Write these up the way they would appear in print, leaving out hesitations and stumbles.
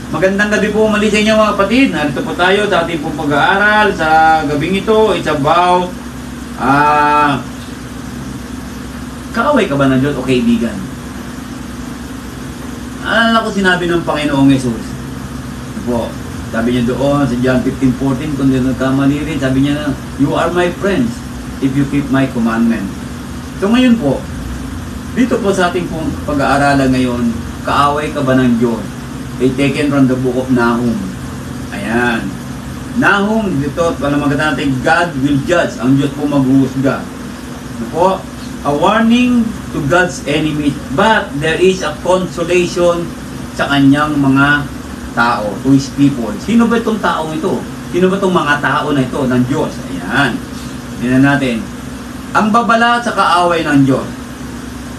Magandang gabi po muli sa inyo mga kapatid. Narito po tayo sa ating pong pag-aaral sa gabing ito. It's about kaaway ka ba ng Diyos o kaibigan? Alala ko sinabi ng Panginoong Jesus. Po, sabi niya doon sa John 15:14, kung di nagkamali rin, sabi niya, "You are my friends if you keep my commandment." So ngayon po, dito po sa ating pong pag-aaralan ngayon, kaaway ka ba ng Diyos? Ay taken from the book of Nahum. Ayan. Nahum, dito, palamagatan natin, God will judge. Ang Diyos po maghuhusga. Ano po? A warning to God's enemies, but there is a consolation sa kanyang mga tao, to His people. Sino ba itong taong ito? Sino ba itong mga tao na ito ng Diyos? Ayan. Tingnan natin. Ang babala sa kaaway ng Diyos.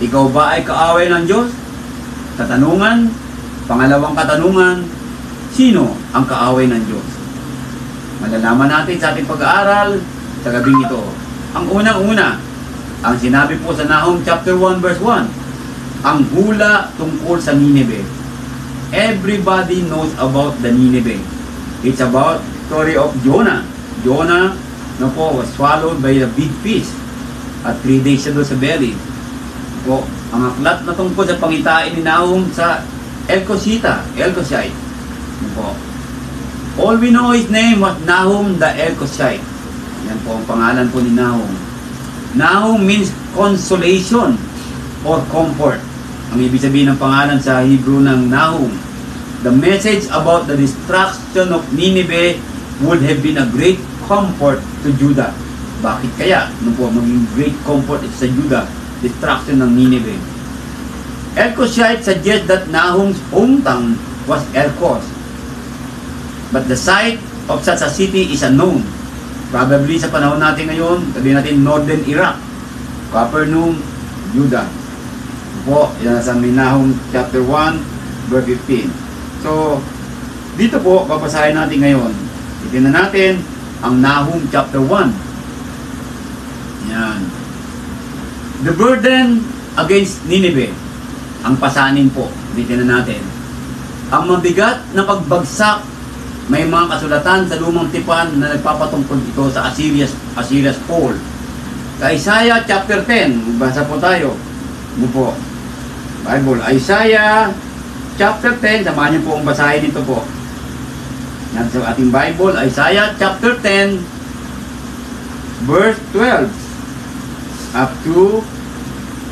Ikaw ba ay kaaway ng Diyos? Katanungan. Pangalawang katanungan, sino ang kaaway ng Diyos? Malalaman natin sa ating pag-aaral sa gabing ito. Ang unang-una, ang sinabi po sa Nahum chapter 1 verse 1, ang hula tungkol sa Nineveh. Everybody knows about the Nineveh. It's about story of Jonah. Jonah was swallowed by a big fish at 3 days siya doon sa belly. Ang aklat na tungkol sa pangitain ni Nahum sa Elkoshite. All we know his name was Nahum the Elkoshite. Yan po ang pangalan po ni Nahum. Nahum means consolation or comfort. Ang ibig sabihin ng pangalan sa Hebrew ng Nahum. The message about the destruction of Nineveh would have been a great comfort to Judah. Bakit kaya? Maging great comfort sa Judah, destruction ng Nineveh. Elkoshite suggests that Nahum's hometown was Elkos. But the site of such a city is unknown. Probably sa panahon natin ngayon, sabihin natin northern Iraq, Capernaum, Judah. Yan sa Nahum chapter 1, verse 15. So, dito po, babasahin natin ngayon. Tingnan natin ang Nahum chapter 1. Yan. The burden against Nineveh. Ang pasanin po, tingnan natin. Ang mabigat na pagbagsak, may mga kasulatan sa lumang tipan na nagpapatungkol ito sa Assyria's fall. Sa Isaiah chapter 10, basa po tayo. Bible, Isaiah chapter 10, samahan niyo po ang basahin dito po. Yan sa ating Bible, Isaiah chapter 10, verse 12 up to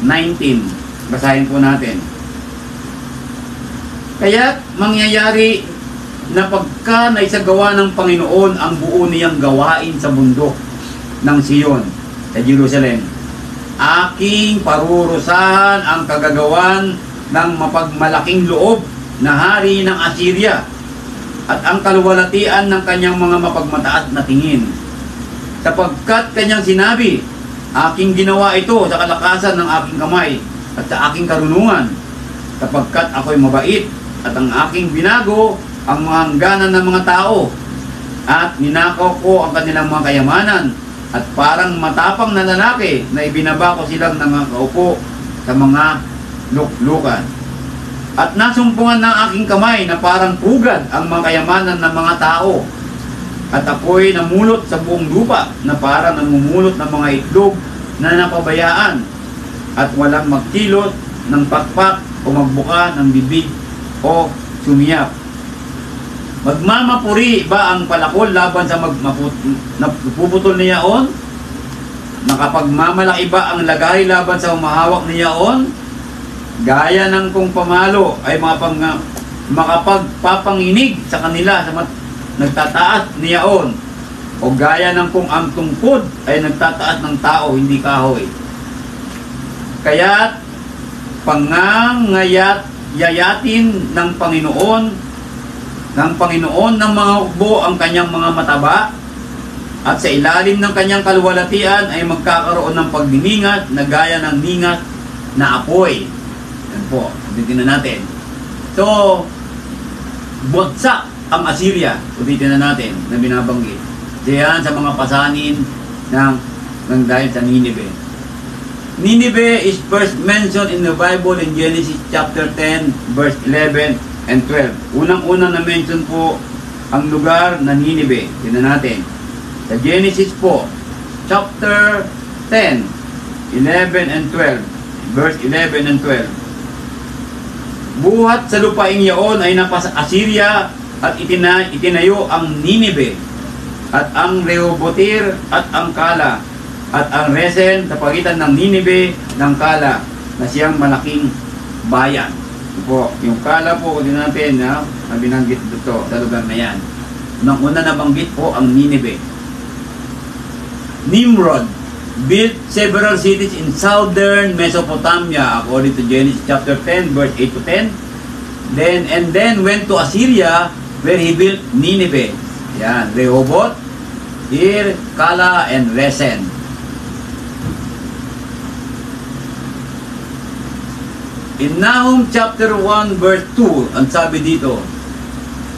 19. Basahin po natin. Kaya mangyayari na pagka naisagawa ng Panginoon ang buo niyang gawain sa bundok ng Sion, sa Jerusalem, aking parurusahan ang kagagawan ng mapagmalaking loob na hari ng Assyria at ang kaluwalhatian ng kanyang mga mapagmataas na tingin. Sapagkat kanyang sinabi, aking ginawa ito sa kalakasan ng aking kamay at sa aking karunungan, sapagkat ako'y mabait at ang aking binago ang mga hangganan ng mga tao at ninakaw ko ang kanilang mga kayamanan at parang matapang na lalaki na ibinaba ko silang nangakaupo sa mga luklukan at nasumpungan ng aking kamay na parang pugad ang mga kayamanan ng mga tao at ako'y namulot sa buong lupa na parang namumulot ng mga itlog na napabayaan at walang magkilot ng pakpak o magbuka ng bibig o sumiyak. Magmamapuri ba ang palakol laban sa napuputol niyaon? Nakapagmamalaki ba ang lagay laban sa humahawak niyaon? Gaya ng kung pamalo ay makapagpapanginig sa kanila sa nagtataas niyaon. O gaya ng kung ang tungkod ay nagtataas ng tao, hindi kahoy. Kaya't yayatin ng Panginoon ng mga hukbo ang kanyang mga mataba at sa ilalim ng kanyang kaluwalhatian ay magkakaroon ng pagdiningat na gaya ng ningat na apoy. Yan po, titingnan natin. So, bugsak ang Assyria, titingnan natin na binabanggit. Diyan sa mga pasanin ng dahil sa Nineveh. Nineveh is first mentioned in the Bible in Genesis chapter 10 verse 11 and 12. Unang-una na mention po ang lugar na Ninive. Tingnan natin. Sa Genesis po, chapter 10, 11 and 12. Verse 11 and 12. Buhat sa lupaing yaon ay napasa Assyria at itinayo ang Ninive at ang Rehoboth at ang Kala at ang Resen sa pagitan ng Ninive ng Kala na siyang malaking bayan. Ito po, yung Kala po, kung natin, na binanggit dito sa lugar na yan. Unang-una nabanggit po ang Ninive. Nimrod built several cities in southern Mesopotamia according to Genesis chapter 10 verse 8 to 10. Then went to Assyria where he built Nineveh. Yan, Rehoboth, Ir, Kala, and Resen. In Nahum chapter 1 verse 2, ang sabi dito,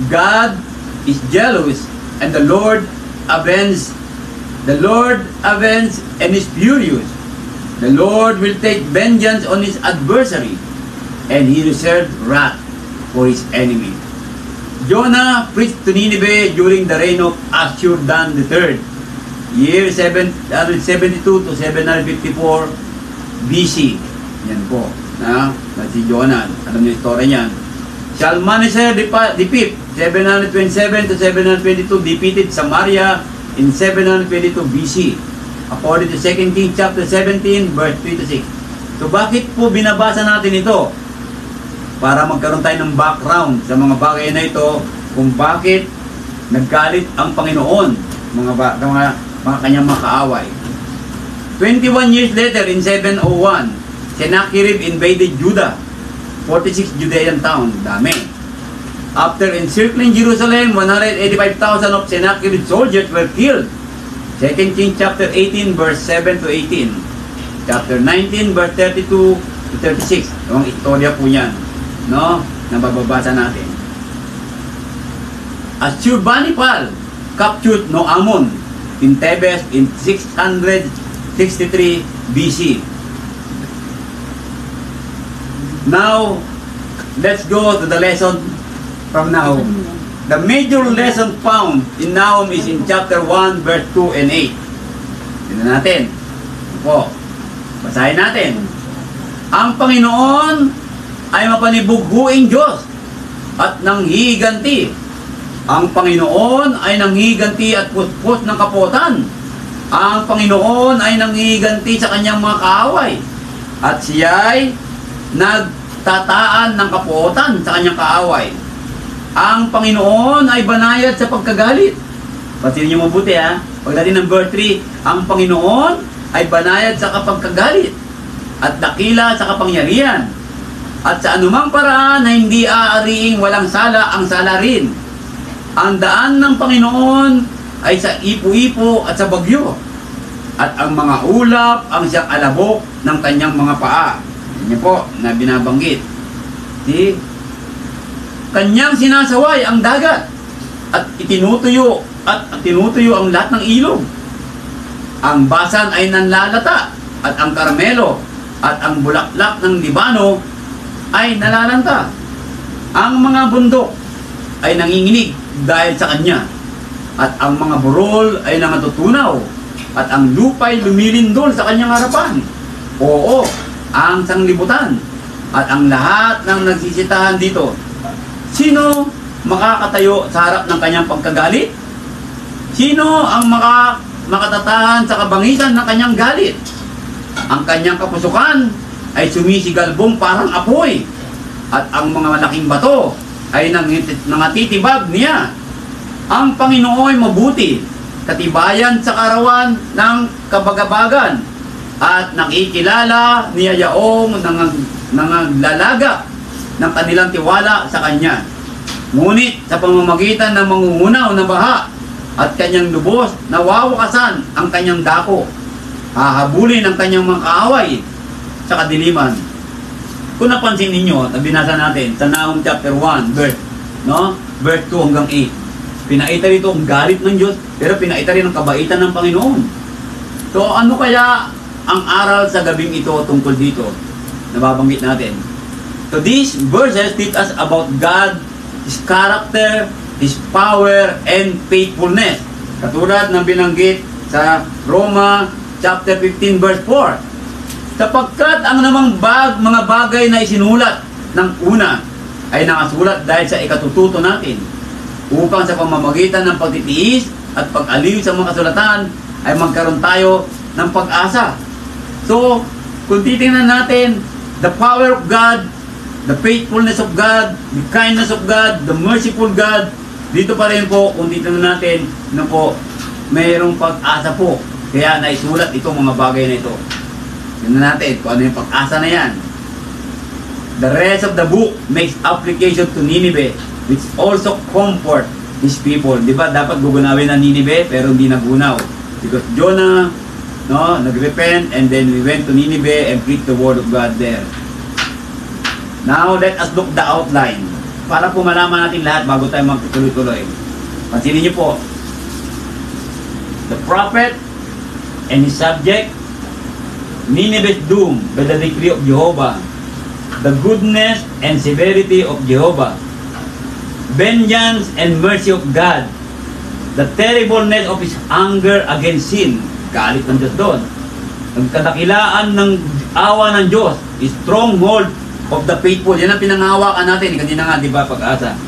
God is jealous and the Lord avenge. The Lord avenge and is furious. The Lord will take vengeance on his adversary and he reserved wrath for his enemy. Jonah preached to Nineveh during the reign of Ashur-dan III, year 772 to 754 BC. Yan po. Si Jonah, alam niyo yung story niyan. Shalmaneser the Fifth, 727 to 722, defeated Samaria in 722 BC. According to 2 Kings chapter 17, verse 3 to 6. So bakit po binabasa natin ito? Para magkaroon tayo ng background sa mga bagay na ito, kung bakit naggalit ang Panginoon, mga kanyang mga kaaway. 21 years later, in 701, Sennacherib invaded Judah, 46 Judean town, dami. After encircling Jerusalem, 185,000 of Sennacherib's soldiers were killed. 2 Kings chapter 18, verse 7 to 18. Chapter 19, verse 32 to 36. Ang istorya po yan, no? Nababasa natin. Ashurbanipal captured Noamon in Thebes in 663 BC. Now, let's go to the lesson from Nahum. The major lesson found in Nahum is in chapter 1, verse 2 and 8. Tignan natin. Po, basahin natin. Ang Panginoon ay mapanibughuing Diyos at nanghihiganti. Ang Panginoon ay nanghihiganti at puspos ng kapotan. Ang Panginoon ay nanghihiganti sa kanyang mga kaaway. At siya'y nagtataan ng kapotan sa kanyang kaaway. Ang Panginoon ay banayad sa pagkagalit. Pansinin niyo mabuti ha. Pagdating ng verse 3, ang Panginoon ay banayad sa kapagkagalit at dakila sa kapangyarihan. At sa anumang paraan na hindi aariing walang sala ang sala rin. Ang daan ng Panginoon ay sa ipo-ipo at sa bagyo. At ang mga ulap ang siyang alabok ng kanyang mga paa. Yan po na binabanggit. See? Kanyang sinasaway ang dagat at tinutuyo ang lahat ng ilog. Ang Basan ay nanlalata at ang Carmelo at ang bulaklak ng Libano ay nalalanta. Ang mga bundok ay nanginginig dahil sa kanya at ang mga burol ay namatutunaw at ang lupa'y lumilindol sa kanyang harapan. Oo, ang sanglibutan at ang lahat ng nagsisitahan dito. Sino makakatayo sa harap ng kanyang pagkagalit? Sino ang makatatahan sa kabangisan ng kanyang galit? Ang kanyang kapusukan ay sumisigalbong parang apoy at ang mga malaking bato ay nangatitibag niya. Ang Panginoon ay mabuti, katibayan sa karawan ng kabagabagan at nakikilala niya yaong nangaglalaga ng kanilang tiwala sa Kanya. Ngunit sa pamamagitan ng mangungunaw na baha at kanyang lubos, nawawakasan ang kanyang dako. Hahabulin ang kanyang mga kaaway sa kadiliman. Kung napansin ninyo, binasa natin sa Nahum chapter 1, verse 2 hanggang 8. Pinaita rito ang galit ng Diyos, pero pinaita rin ang kabaitan ng Panginoon. So ano kaya ang aral sa gabing ito tungkol dito? Nababanggit natin. So these verses teach us about God, His character, His power, and faithfulness. Katulad ng binanggit sa Roma chapter 15 verse 4. Sapagkat ang namang mga bagay na isinulat ng una ay nakasulat dahil sa ikatututo natin, upang sa pamamagitan ng pagtitiis at pag-aliw sa mga kasulatan ay magkaroon tayo ng pag-asa. So, kung titingnan natin, the power of God, the faithfulness of God, the kindness of God, the merciful God, dito pa rin po, kung titingnan natin, na po, mayroong pag-asa po. Kaya naisulat itong mga bagay na ito. Tingnan natin kung ano yung pag-asa na yan. The rest of the book makes application to Nineveh, which also comfort his people. Di ba dapat gugunawin ng Nineveh pero hindi nagunaw? Because Jonah, no, nag-repent and then we went to Nineveh and preached the word of God there. Now let us look the outline para po malaman natin lahat bago tayo magtuloy-tuloy. Pansinin niyo po, the prophet and his subject, Nineveh's doom by the decree of Jehovah, the goodness and severity of Jehovah, vengeance and mercy of God, the terribleness of His anger against sin, galit ng Diyos doon, ang kadakilaan ng awa ng Diyos, stronghold of the faithful, yan ang pinangahawakan natin, kanina nga, di ba, pag-asa.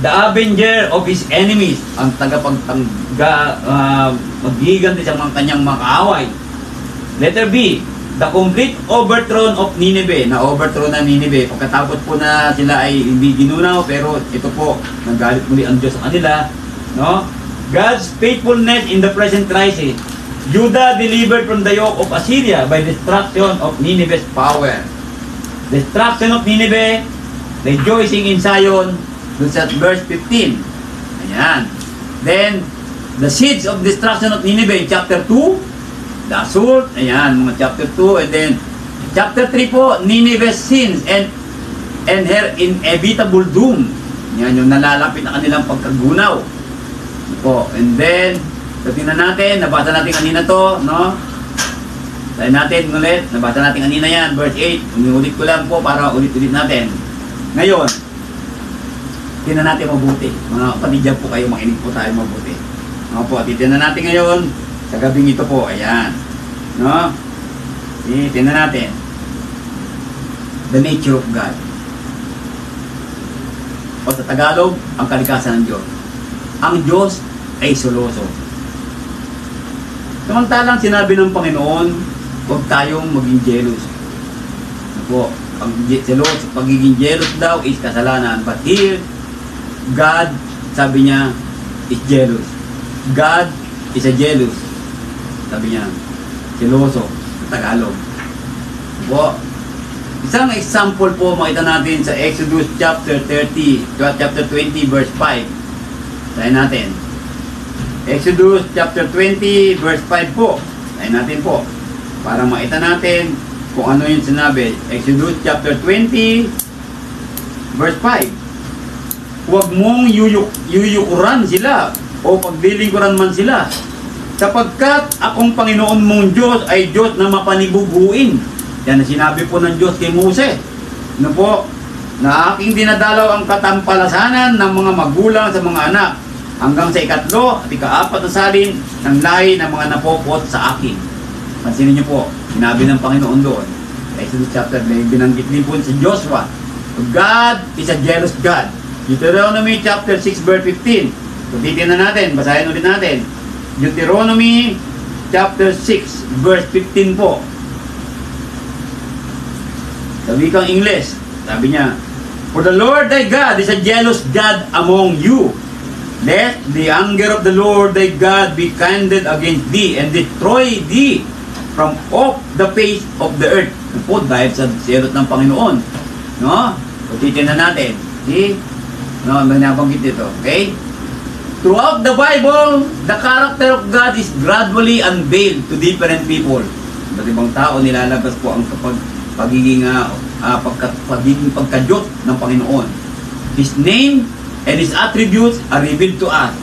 The avenger of His enemies, ang maghiganti sa mga kanyang mga kaaway. Letter B, the complete overthrow of Nineveh, na overthrow na Nineveh, pagkatapos po na sila ay hindi ginunaw, pero ito po, nagalit muli ang Diyos sa kanila, no? God's faithfulness in the present crisis. Judah delivered from the yoke of Assyria by destruction of Nineveh's power. Destruction of Nineveh, rejoicing in Zion, dun sa verse 15. Ayan. Then, the seeds of destruction of Nineveh, chapter 2, the assault, ayan, mga chapter 2, and then, chapter 3 po, Nineveh's sins and her inevitable doom. Yan, yung nalalapit na kanilang pagkagunaw. Po. And then, tingnan natin, nabasa natin kanina to, no? Tayo natin ulit, nabasa natin kanina yan, verse 8. Ulit ko lang po para ulit-ulit natin. Ngayon, tingnan natin mabuti. Mga kapatid dyan po kayo, makinig po tayo mabuti. No po, titignan natin ngayon sa gabing ito po, ayan. No? Tingnan natin. The nature of God. O sa Tagalog, ang kalikasan ng Diyos. Ang Diyos ay seloso. Samantalang sinabi ng Panginoon, huwag tayong maging jealous. Ano po, pagiging jealous daw is kasalanan. But here, God, sabi niya, is jealous. God is a jealous. Sabi niya, seloso, sa Tagalog. Ano po, isang example po makita natin sa Exodus chapter 20 verse 5. Tayo natin. Exodus chapter 20 verse 5 po. Tayo natin po. Para makita natin kung ano yung sinabi. Exodus chapter 20 verse 5. Huwag mong yuyukuran sila o paglilingkuran man sila. Sapagkat akong Panginoon mong Diyos ay Diyos na mapanibughuin. Yan ang sinabi po ng Diyos kay Moses. Ano po? Na aking dinadalaw ang katampalasanan ng mga magulang sa mga anak hanggang sa ikatlo at ikaapat na salin ng lahi ng mga napopot sa akin. Pansinin niyo po, sinabi ng Panginoon doon. Exodus chapter 9, binanggit din po si Joshua. God is a jealous God. Deuteronomy chapter 6 verse 15. So titignan natin, basahin ulit natin. Deuteronomy chapter 6 verse 15 po. Sa wikang English, sabi niya, for the Lord thy God is a jealous God among you. Let the anger of the Lord thy God be kindled against thee and destroy thee from off the face of the earth. Po, dahil sa serot ng Panginoon. No? So, titignan natin. See? No, may nabanggit dito. Okay? Throughout the Bible, the character of God is gradually unveiled to different people. Iba't ibang tao nilalabas po ang pagiging pagka-Diyos ng Panginoon. His name and His attributes are revealed to us.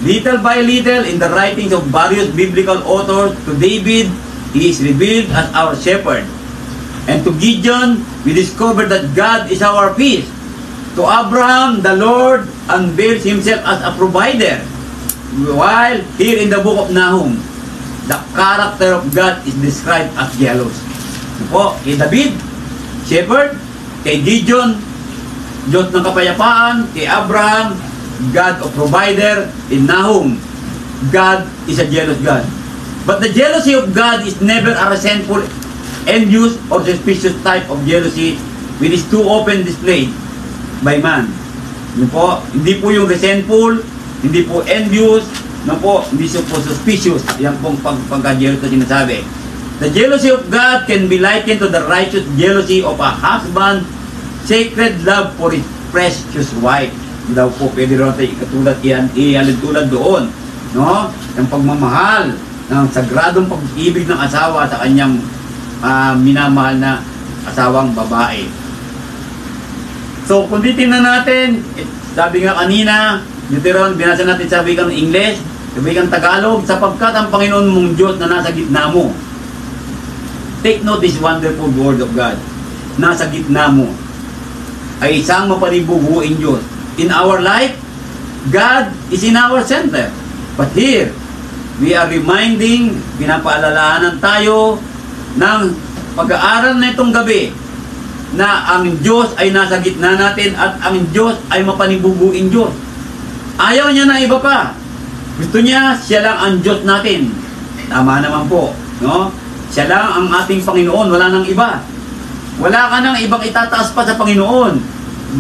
Little by little, in the writings of various biblical authors, to David, He is revealed as our shepherd. And to Gideon, we discover that God is our peace. To Abraham, the Lord unveils himself as a provider. While here in the book of Nahum, the character of God is described as jealous. Po, kay David, shepherd; kay Gideon, Diyos ng kapayapaan; kay Abraham, God of provider; in Nahum, God is a jealous God. But the jealousy of God is never a resentful, envious, or suspicious type of jealousy which is too often displayed by man. Yun po, hindi po yung resentful, hindi po envious, no po, hindi po suspicious. Yan pong pagka-jealous na sinasabi. The jealousy of God can be likened to the righteous jealousy of a husband, sacred love for his precious wife. Daw po, pwede rin natin ikatulad ialintulad doon. No? Yung pagmamahal ng sagradong pag-ibig ng asawa sa kanyang minamahal na asawang babae. So, kung titingnan natin, sabi nga kanina, Deuteronomy, binasa natin sa wikang English, sa wikang Tagalog, sapagkat ang Panginoon mong Diyos na nasa gitna mo. Take note this wonderful word of God. Nasa gitna mo ay isang mapanibubuing Diyos. In our life, God is in our center. But here, we are reminding, pinapaalalahanan tayo ng pag-aaral na itong gabi na ang Diyos ay nasa gitna natin at ang Diyos ay mapanibubuing Diyos. Ayaw niya na iba pa. Gusto niya, siya lang ang Diyos natin. Tama naman po. No? Siya lang ang ating Panginoon, wala nang iba. Wala ka nang ibang itataas pa sa Panginoon.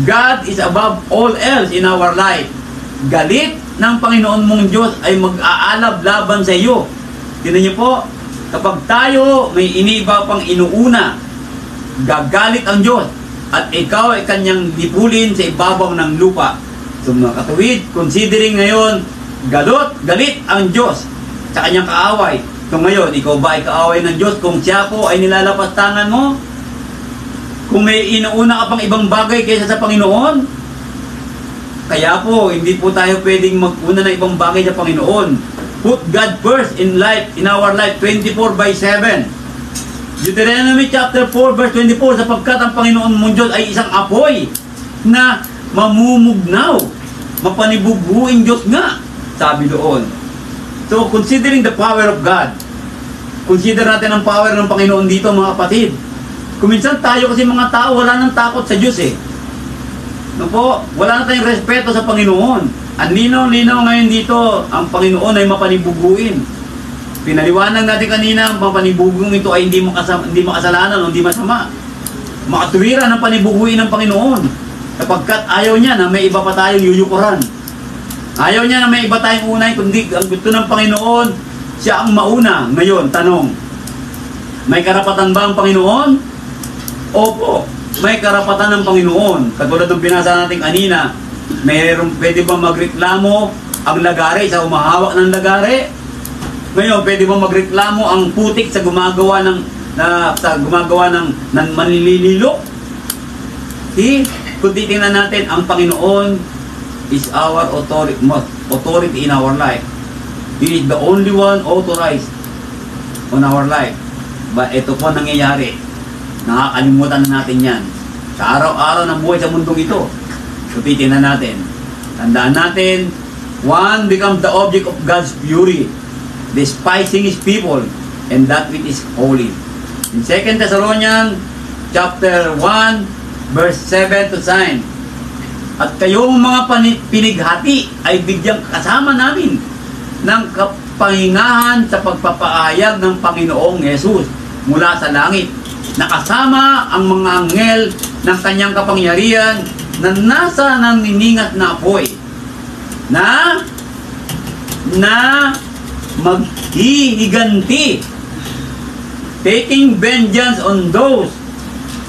God is above all else in our life. Galit ng Panginoon mong Diyos ay mag-aalab laban sa iyo. Tingnan niyo po, kapag tayo may iniba pang inuuna, gagalit ang Diyos at ikaw ay kanyang lipulin sa ibabaw ng lupa. So mga katuwid, considering ngayon, galit ang Diyos sa kanyang kaaway. So ngayon, ikaw ba ay kaaway ng Diyos kung siya po ay nilalapastangan mo? Kung may inuuna ka pang ibang bagay kaysa sa Panginoon? Kaya po, hindi po tayo pwedeng mag-una ng ibang bagay sa Panginoon. Put God first in life, in our life, 24/7. Deuteronomy chapter 4 verse 24, sapagkat ang Panginoon mong Diyos ay isang apoy na mamumugnaw. Mapanibubuing Diyos nga, sabi doon. So, considering the power of God, consider natin ang power ng Panginoon dito, mga kapatid. Kuminsan tayo kasi mga tao, wala nang takot sa Diyos eh. No po, wala na tayong respeto sa Panginoon. Ang linaw-linaw ngayon dito, ang Panginoon ay mapanibuguin. Pinaliwanag natin kanina, ang panibugong ito ay hindi makasalanan o hindi masama. Makatuwiran ang panibuguin ng Panginoon. Sapagkat ayaw niya na may iba pa tayong yuyukuran. Ayaw niya na may iba tayong unay, kundi ang gusto ng Panginoon, siya ang mauna. Ngayon, tanong, may karapatan ba ang Panginoon? Opo, may karapatan ng Panginoon. Katulad ng binasa natin kanina, pwede ba magreklamo ang lagare sa umahawak ng lagare? Ngayon, pwede ba magreklamo ang putik sa gumagawa ng manlililo? Kung titingnan natin, ang Panginoon is our authority in our life. He is the only one authorized on our life. But ito po nangyayari. Nakakalimutan na natin yan. Sa araw-araw ng buhay sa mundong ito. So titingnan natin. Tandaan natin, one becomes the object of God's fury, despising His people, and that which is holy. In 2 Thessalonians chapter 1, verse 7 to 9, at kayong mga pinighati ay bigyang kasama namin ng kapahingahan sa pagpapaayag ng Panginoong Yesus mula sa langit, nakasama ang mga anghel ng kanyang kapangyarihan na nasa nangningingat na apoy, na maghihiganti, taking vengeance on those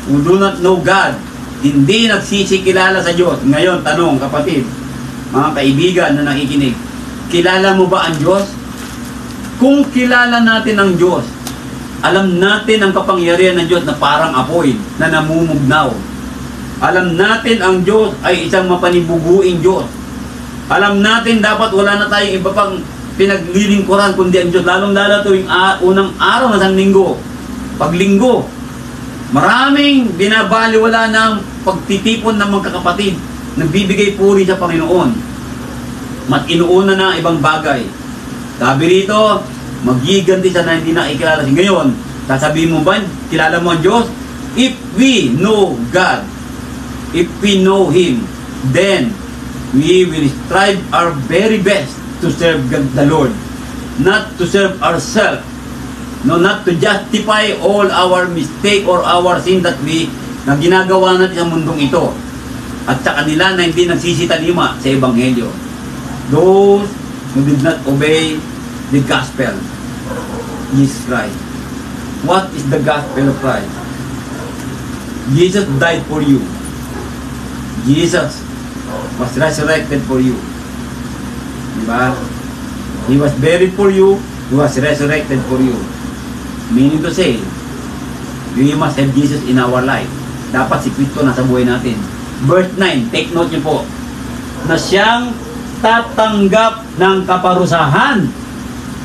who do not know God. Hindi nagsisikilala sa Diyos. Ngayon, tanong kapatid, mga kaibigan na nakikinig, kilala mo ba ang Diyos? Kung kilala natin ang Diyos, alam natin ang kapangyarihan ng Diyos na parang apoy na namumugnaw. Alam natin ang Diyos ay isang mapanibubuing Diyos. Alam natin dapat wala na tayong iba pang pinaglilingkuran kundi ang Diyos, lalong-lalo tuwing unang araw ng isang linggo, paglinggo. Maraming binabaliwala ng pagtitipon ng mga kakapatid. Nagbibigay puri sa Panginoon. Mat inuuna na ibang bagay. Sabi rito, magiganti sa na hindi nakikilala. Ngayon, sasabihin mo ba, kilala mo ang Diyos? If we know God, if we know Him, then we will strive our very best to serve God the Lord. Not to serve ourselves. No, not to justify all our mistake or our sin that na ginagawa natin sa mundong ito. At sa kanila na hindi nagsisitalima sa Ebanghelyo. Those who did not obey the gospel, Jesus Christ. What is the gospel of Christ? Jesus died for you. Jesus was resurrected for you. Diba? He was buried for you. He was resurrected for you. Meaning to say, we must have Jesus in our life. Dapat si Kristo nasa buhay natin. Verse 9, take note niyo po, na siyang tatanggap ng kaparusahan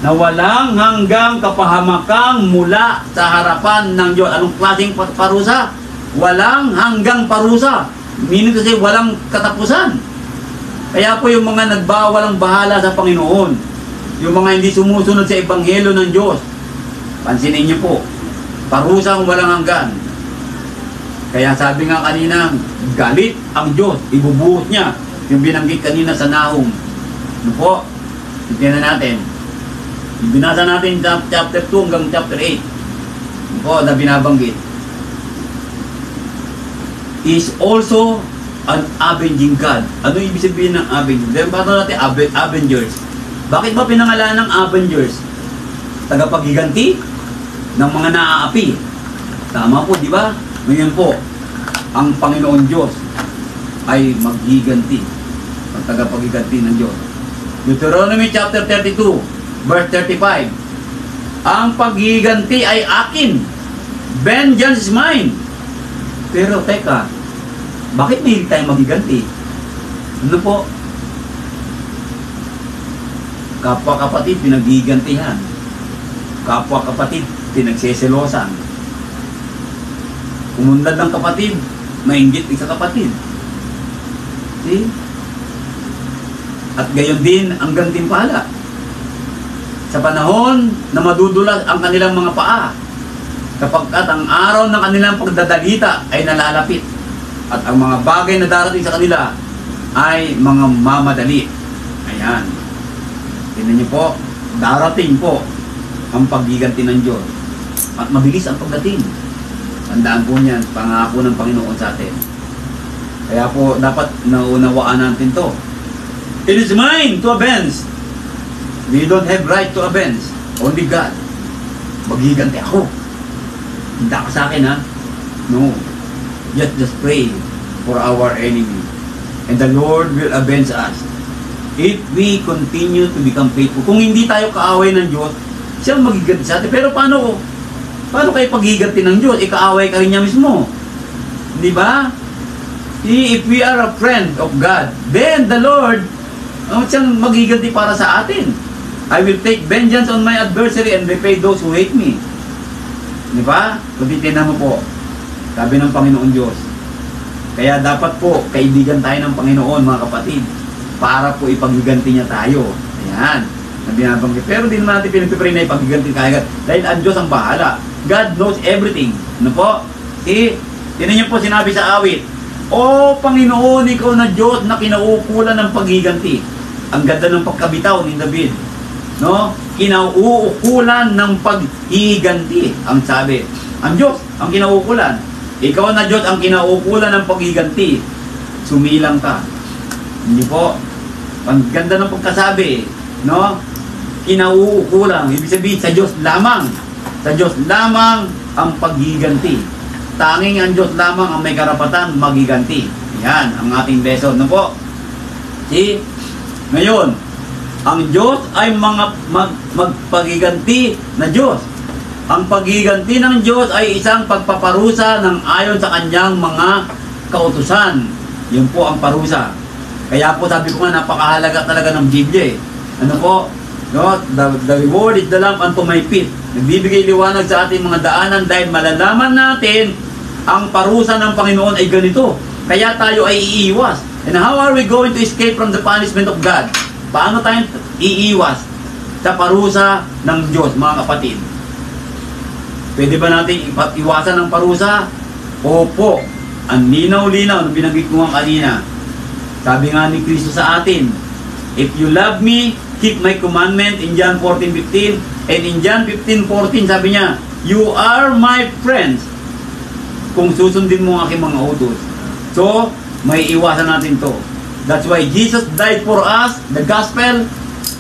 na walang hanggang kapahamakang mula sa harapan ng Diyos. Anong klaseng parusa? Walang hanggang parusa. Meaning to say, walang katapusan. Kaya po yung mga nagbawalang bahala sa Panginoon, yung mga hindi sumusunod sa Ebanghelyo ng Diyos, pansinin niyo po, parusang walang hanggan. Kaya sabi nga kanina, galit ang Diyos, ibubuhos niya. Yung binanggit kanina sa Nahum. Ano po? Tignan natin. Binasa natin chapter 2 hanggang chapter 8. Ano po na binabanggit? Is also an avenging God. Ano ibig sabihin ng avenging? Then bata natin Avengers. Bakit ba pinangalan ng Avengers? Tagapaghiganti ng mga naaapi. Tama po, di ba? Ngayon po, ang Panginoon Diyos ay maghiganti. Ang tagapaghiganti ng Diyos. Deuteronomy chapter 32, verse 35. Ang paghiganti ay akin. Vengeance is mine. Pero teka, bakit may tayong maghiganti? Ano po? Kapwa-kapatid, pinaghigantihan. Kapwa-kapatid, pinagseselosan. Kumundan ng kapatid, mainggit sa kapatid. See? At gayon din ang gantimpala. Sa panahon na madudulas ang kanilang mga paa, kapagkat ang araw ng kanilang pagdadalita ay nalalapit, at ang mga bagay na darating sa kanila ay mga mamadali. Ayan. Tingnan niyo po, darating po ang paghiganti ng Diyos. At mabilis ang pagdating. Tandaan po niyan, pangako ng Panginoon sa atin. Kaya po, dapat naunawaan natin to. It is mine to avenge. We don't have right to avenge. Only God. Maghiganti ako. Hindi ka sa akin, ha? No. Just pray for our enemy. And the Lord will avenge us. If we continue to become faithful. Kung hindi tayo kaaway ng Diyos, siya maghiganti sa atin. Pero paano kayo paghiganti ng Diyos? Ikaaway ka rin niya mismo. Di ba? If we are a friend of God, then the Lord, siyang maghiganti para sa atin. I will take vengeance on my adversary and repay those who hate me. Di ba? Kung titignan mo po, sabi ng Panginoon Diyos. Kaya dapat po, kaibigan tayo ng Panginoon, mga kapatid, para po ipaghiganti niya tayo. Ayan. Na binabanggit. Pero din naman natin pinagpipray na ipaghiganti kagad. Dahil ang Diyos ang bahala. God knows everything. Ano po? Tinan niyo po sinabi sa awit, O Panginoon, ikaw na Diyos na kinauukulan ng paghiganti. Ang ganda ng pagkabitaw ni David. No? Kinauukulan ng paghiganti. Ang sabi, ang Diyos ang kinauukulan. Ikaw na Diyos ang kinauukulan ng paghiganti. Sumilang ka. Hindi po. Ang ganda ng pagkasabi. No? Kinauukulan. Ibig sabihin, sa Diyos lamang. Sa Diyos lamang ang paghiganti. Tanging ang Diyos lamang ang may karapatan maghiganti. Yan ang ating lesson. No po? See? Ngayon, ang Diyos ay magpaghiganti na Diyos. Ang paghiganti ng Diyos ay isang pagpaparusa ng ayon sa kanyang mga kautusan. Yun po ang parusa. Kaya po sabi ko nga, napakahalaga talaga ng Biblia. Ano po? No? The reward is the lamp unto my feet. Nagbibigay liwanag sa ating mga daanan dahil malalaman natin ang parusa ng Panginoon ay ganito. Kaya tayo ay iiwas. And how are we going to escape from the punishment of God? Paano tayo iiwas sa parusa ng Diyos, mga kapatid? Pwede ba natin iwasan ng parusa? Opo. Ang linaw-linaw na binanggit ko nga kanina. Sabi nga ni Kristo sa atin, if you love me, keep my commandment in John 14:15. And in John 15:14, sabi niya, you are my friends kung susundin mo ang aking mga utos. So, may iwasan natin to. That's why Jesus died for us, the gospel.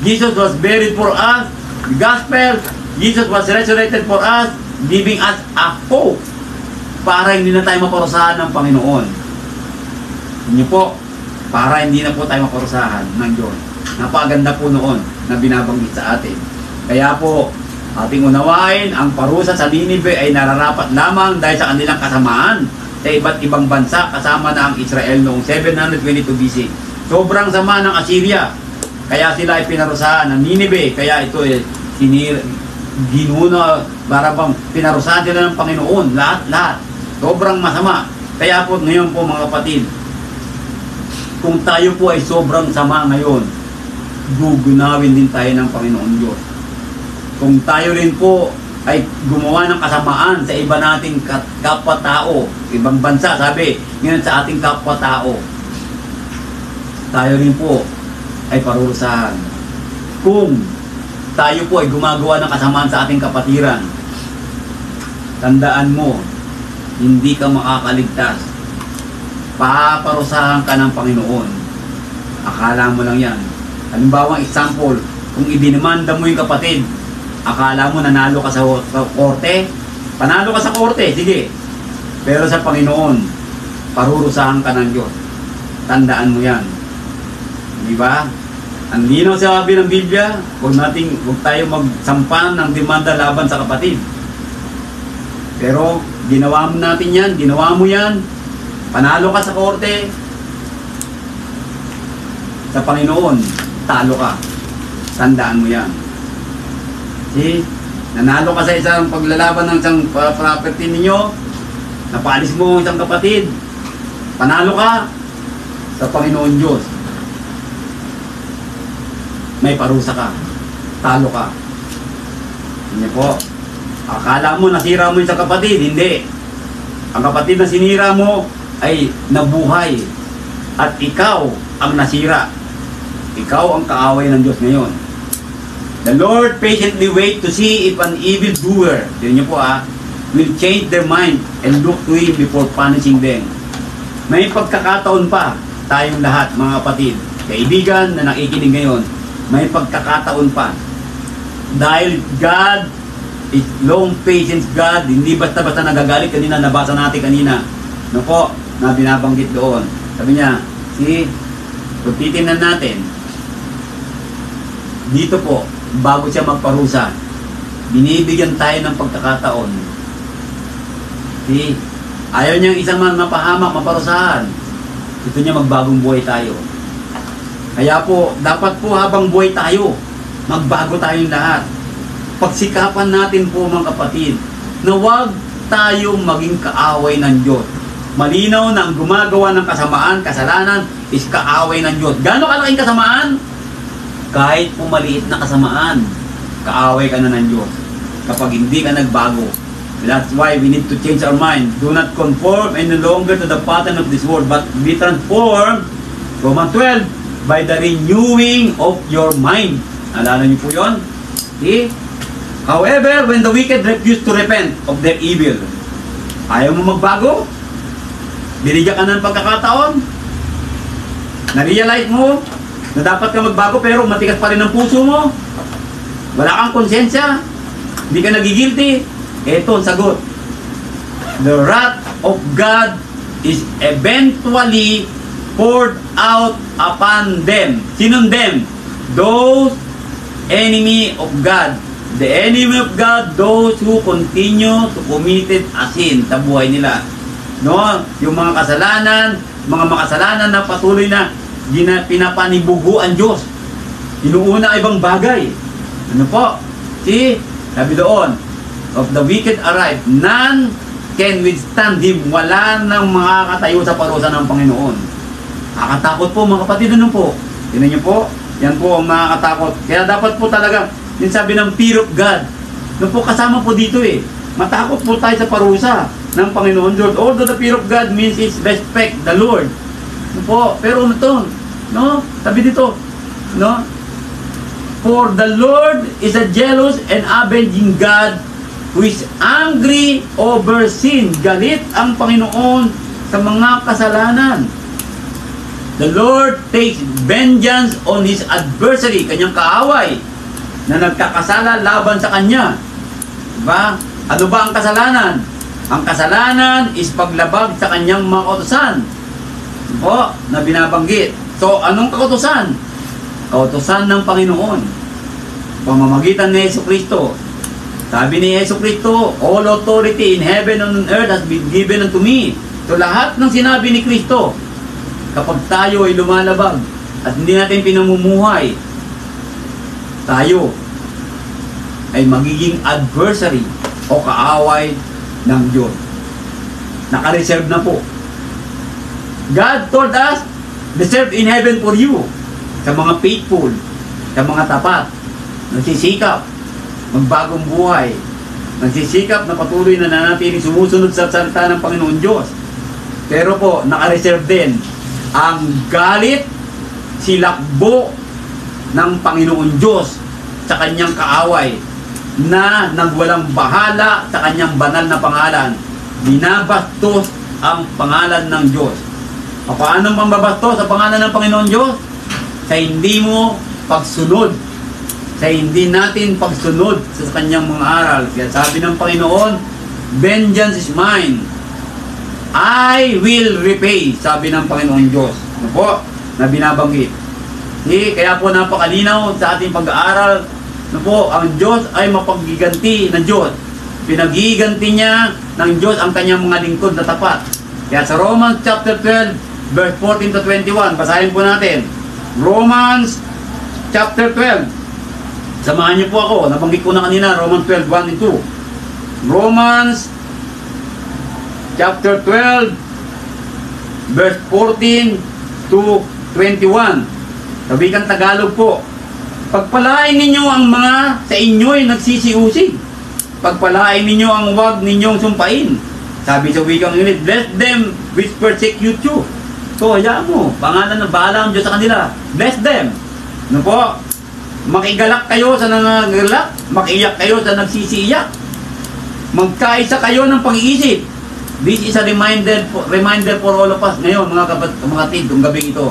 Jesus was buried for us, the gospel. Jesus was resurrected for us, giving us a hope para hindi na tayo maparusahan ng Panginoon. Hindi po, para hindi na po tayo maparusahan ng Diyos. Napaganda po noon na binabanggit sa atin. Kaya po, ating unawain, ang parusa sa Ninive ay nararapat lamang dahil sa kanilang kasamaan sa iba't ibang bansa kasama na ang Israel noong 722 BC. Sobrang sama ng Assyria. Kaya sila ay pinarusahan ng Ninive. Kaya ito ay ginuna, para bang pinarusahan sila ng Panginoon. Lahat. Sobrang masama. Kaya po ngayon po mga kapatid, kung tayo po ay sobrang sama ngayon, gugunawin din tayo ng Panginoon Diyos. Kung tayo rin po ay gumawa ng kasamaan sa iba nating kapwa-tao, ibang bansa, sabi, ngayon sa ating kapwa-tao, tayo rin po ay parurusahan. Kung tayo po ay gumagawa ng kasamaan sa ating kapatiran, tandaan mo, hindi ka makakaligtas. Paparusahan ka ng Panginoon. Akala mo lang yan. Halimbawa, example, kung idinimanda mo yung kapatid, akala mo nanalo ka sa korte? Panalo ka sa korte, sige. Pero sa Panginoon, parurusahan ka ng Diyos. Tandaan mo yan. Di ba? Ang linaw sabi ng Biblia, huwag tayo magsampan ng demanda laban sa kapatid. Pero ginawa mo natin yan, ginawa mo yan, panalo ka sa korte, sa Panginoon, talo ka. Tandaan mo yan. See? Nanalo ka sa isang paglalaban ng isang property ninyo, napaalis mo isang kapatid, panalo ka sa Panginoon Diyos. May parusa ka, talo ka. Hindi po. Akala mo nasira mo yung sa kapatid, hindi. Ang kapatid na sinira mo ay nabuhay at ikaw ang nasira. Ikaw ang kaaway ng Diyos ngayon. The Lord patiently wait to see if an evildoer, yun niyo po will change their mind and look to Him before punishing them. May pagkakataon pa tayong lahat, mga kapatid, kaibigan na nakikinig ngayon, may pagkakataon pa. Dahil God is long patience God, hindi basta-basta nagagalit. Kanina, nabasa natin kanina. No po, na binabanggit doon. Sabi niya, kung titingnan natin, dito po, bago siya magparusa, binibigyan tayo ng pagkakataon. Ayaw niyang isang man mapahamak, maparusahan. Gusto niya magbagong buhay tayo. Kaya po, dapat po habang buhay tayo, magbago tayong lahat. Pagsikapan natin po mga kapatid, na huwag tayong maging kaaway ng Diyos. Malinaw na ang gumagawa ng kasamaan, kasalanan, is kaaway ng Diyos. Gaano kalaking kasamaan? Kahit po maliit na kasamaan, kaaway ka na ng Diyos kapag hindi ka nagbago. That's why we need to change our mind. Do not conform any longer to the pattern of this world, but be transformed, Romans 12, by the renewing of your mind. Alala niyo po yun? However, when the wicked refuse to repent of their evil, ayaw mo magbago? Binigyan ka ng pagkakataon? Na-realize mo na dapat ka magbago pero matigas pa rin ang puso mo? Wala kang konsensya? Hindi ka nagigilty? Ito ang sagot. The wrath of God is eventually poured out upon them. Sinong them? Those enemy of God. The enemy of God, those who continue to commit a sin sa buhay nila. No? Yung mga kasalanan, mga makasalanan na patuloy na pinapanibugo ang Diyos. Inuuna ibang bagay. Ano po? See? Sabi doon, of the wicked arrive, none can withstand him. Wala nang makakatayo sa parusa ng Panginoon. Nakakatakot po mga kapatid, ano po? Tingnan niyo po, yan po ang nakakatakot. Kaya dapat po talaga, yung sabi ng fear of God, no po kasama po dito eh. Matakot po tayo sa parusa ng Panginoon Diyos. Although the fear of God means is respect the Lord. No po, pero ito, no? Sabi dito, no? For the Lord is a jealous and avenging God who is angry over sin. Galit ang Panginoon sa mga kasalanan. The Lord takes vengeance on his adversary, kanyang kaaway, na nagkakasala laban sa kanya. Diba? Ano ba ang kasalanan? Ang kasalanan is paglabag sa kanyang mga kautusan. O, na binabanggit. So, anong kautusan? Kautusan ng Panginoon. Pamamagitan ni Jesucristo. Sabi ni Jesucristo, all authority in heaven and on earth has been given unto me. So, lahat ng sinabi ni Kristo, kapag tayo ay lumalabag at hindi natin pinamumuhay, tayo ay magiging adversary o kaaway ng Diyos. Naka-reserve na po. God told us, reserved in heaven for you. Sa mga faithful, sa mga tapat, nagsisikap, magbagong buhay, nagsisikap na patuloy na nanatiling sumusunod sa salita ng Panginoon Diyos. Pero po, naka-reserve din ang galit, silakbo ng Panginoon Diyos sa kanyang kaaway na nagwalang bahala sa kanyang banal na pangalan. Binabastos ang pangalan ng Diyos. Paano mambabastos sa pangalan ng Panginoon Diyos? Sa hindi mo pagsunod, sa hindi natin pagsunod sa kanyang mga aral. Kaya sabi ng Panginoon, vengeance is mine, I will repay, sabi ng Panginoon Diyos. Ano po? Na binabanggit. Kaya po napakalinaw sa ating pag-aaral, ano po, ang Diyos ay mapaggiganti ng Diyos. Pinagiganti niya ng Diyos ang kanyang mga lingkod na tapat. Kaya sa Romans chapter 12, verse 14 to 21, basahin po natin. Romans chapter 12. Samahan niyo po ako. Nabanggit ko na kanina, Romans 12, 1 and 2. Romans chapter 12, verse 14 to 21. Sabi kang Tagalog po. Pagpalain ninyo ang mga sa inyo'y nagsisiusig. Pagpalain ninyo ang wag ninyong sumpain. Sabi sa wikang English, bless them which persecute you. So, hayaan mo. Pangalan ng bahala ang Diyos sa kanila. Bless them. Ano po? Makigalak kayo sa nangagalak. Makiiyak kayo sa nagsisiiyak. Magkaisa kayo ng pag-iisip. This is a reminder for all of us ngayon, mga kapatid, itong gabing ito.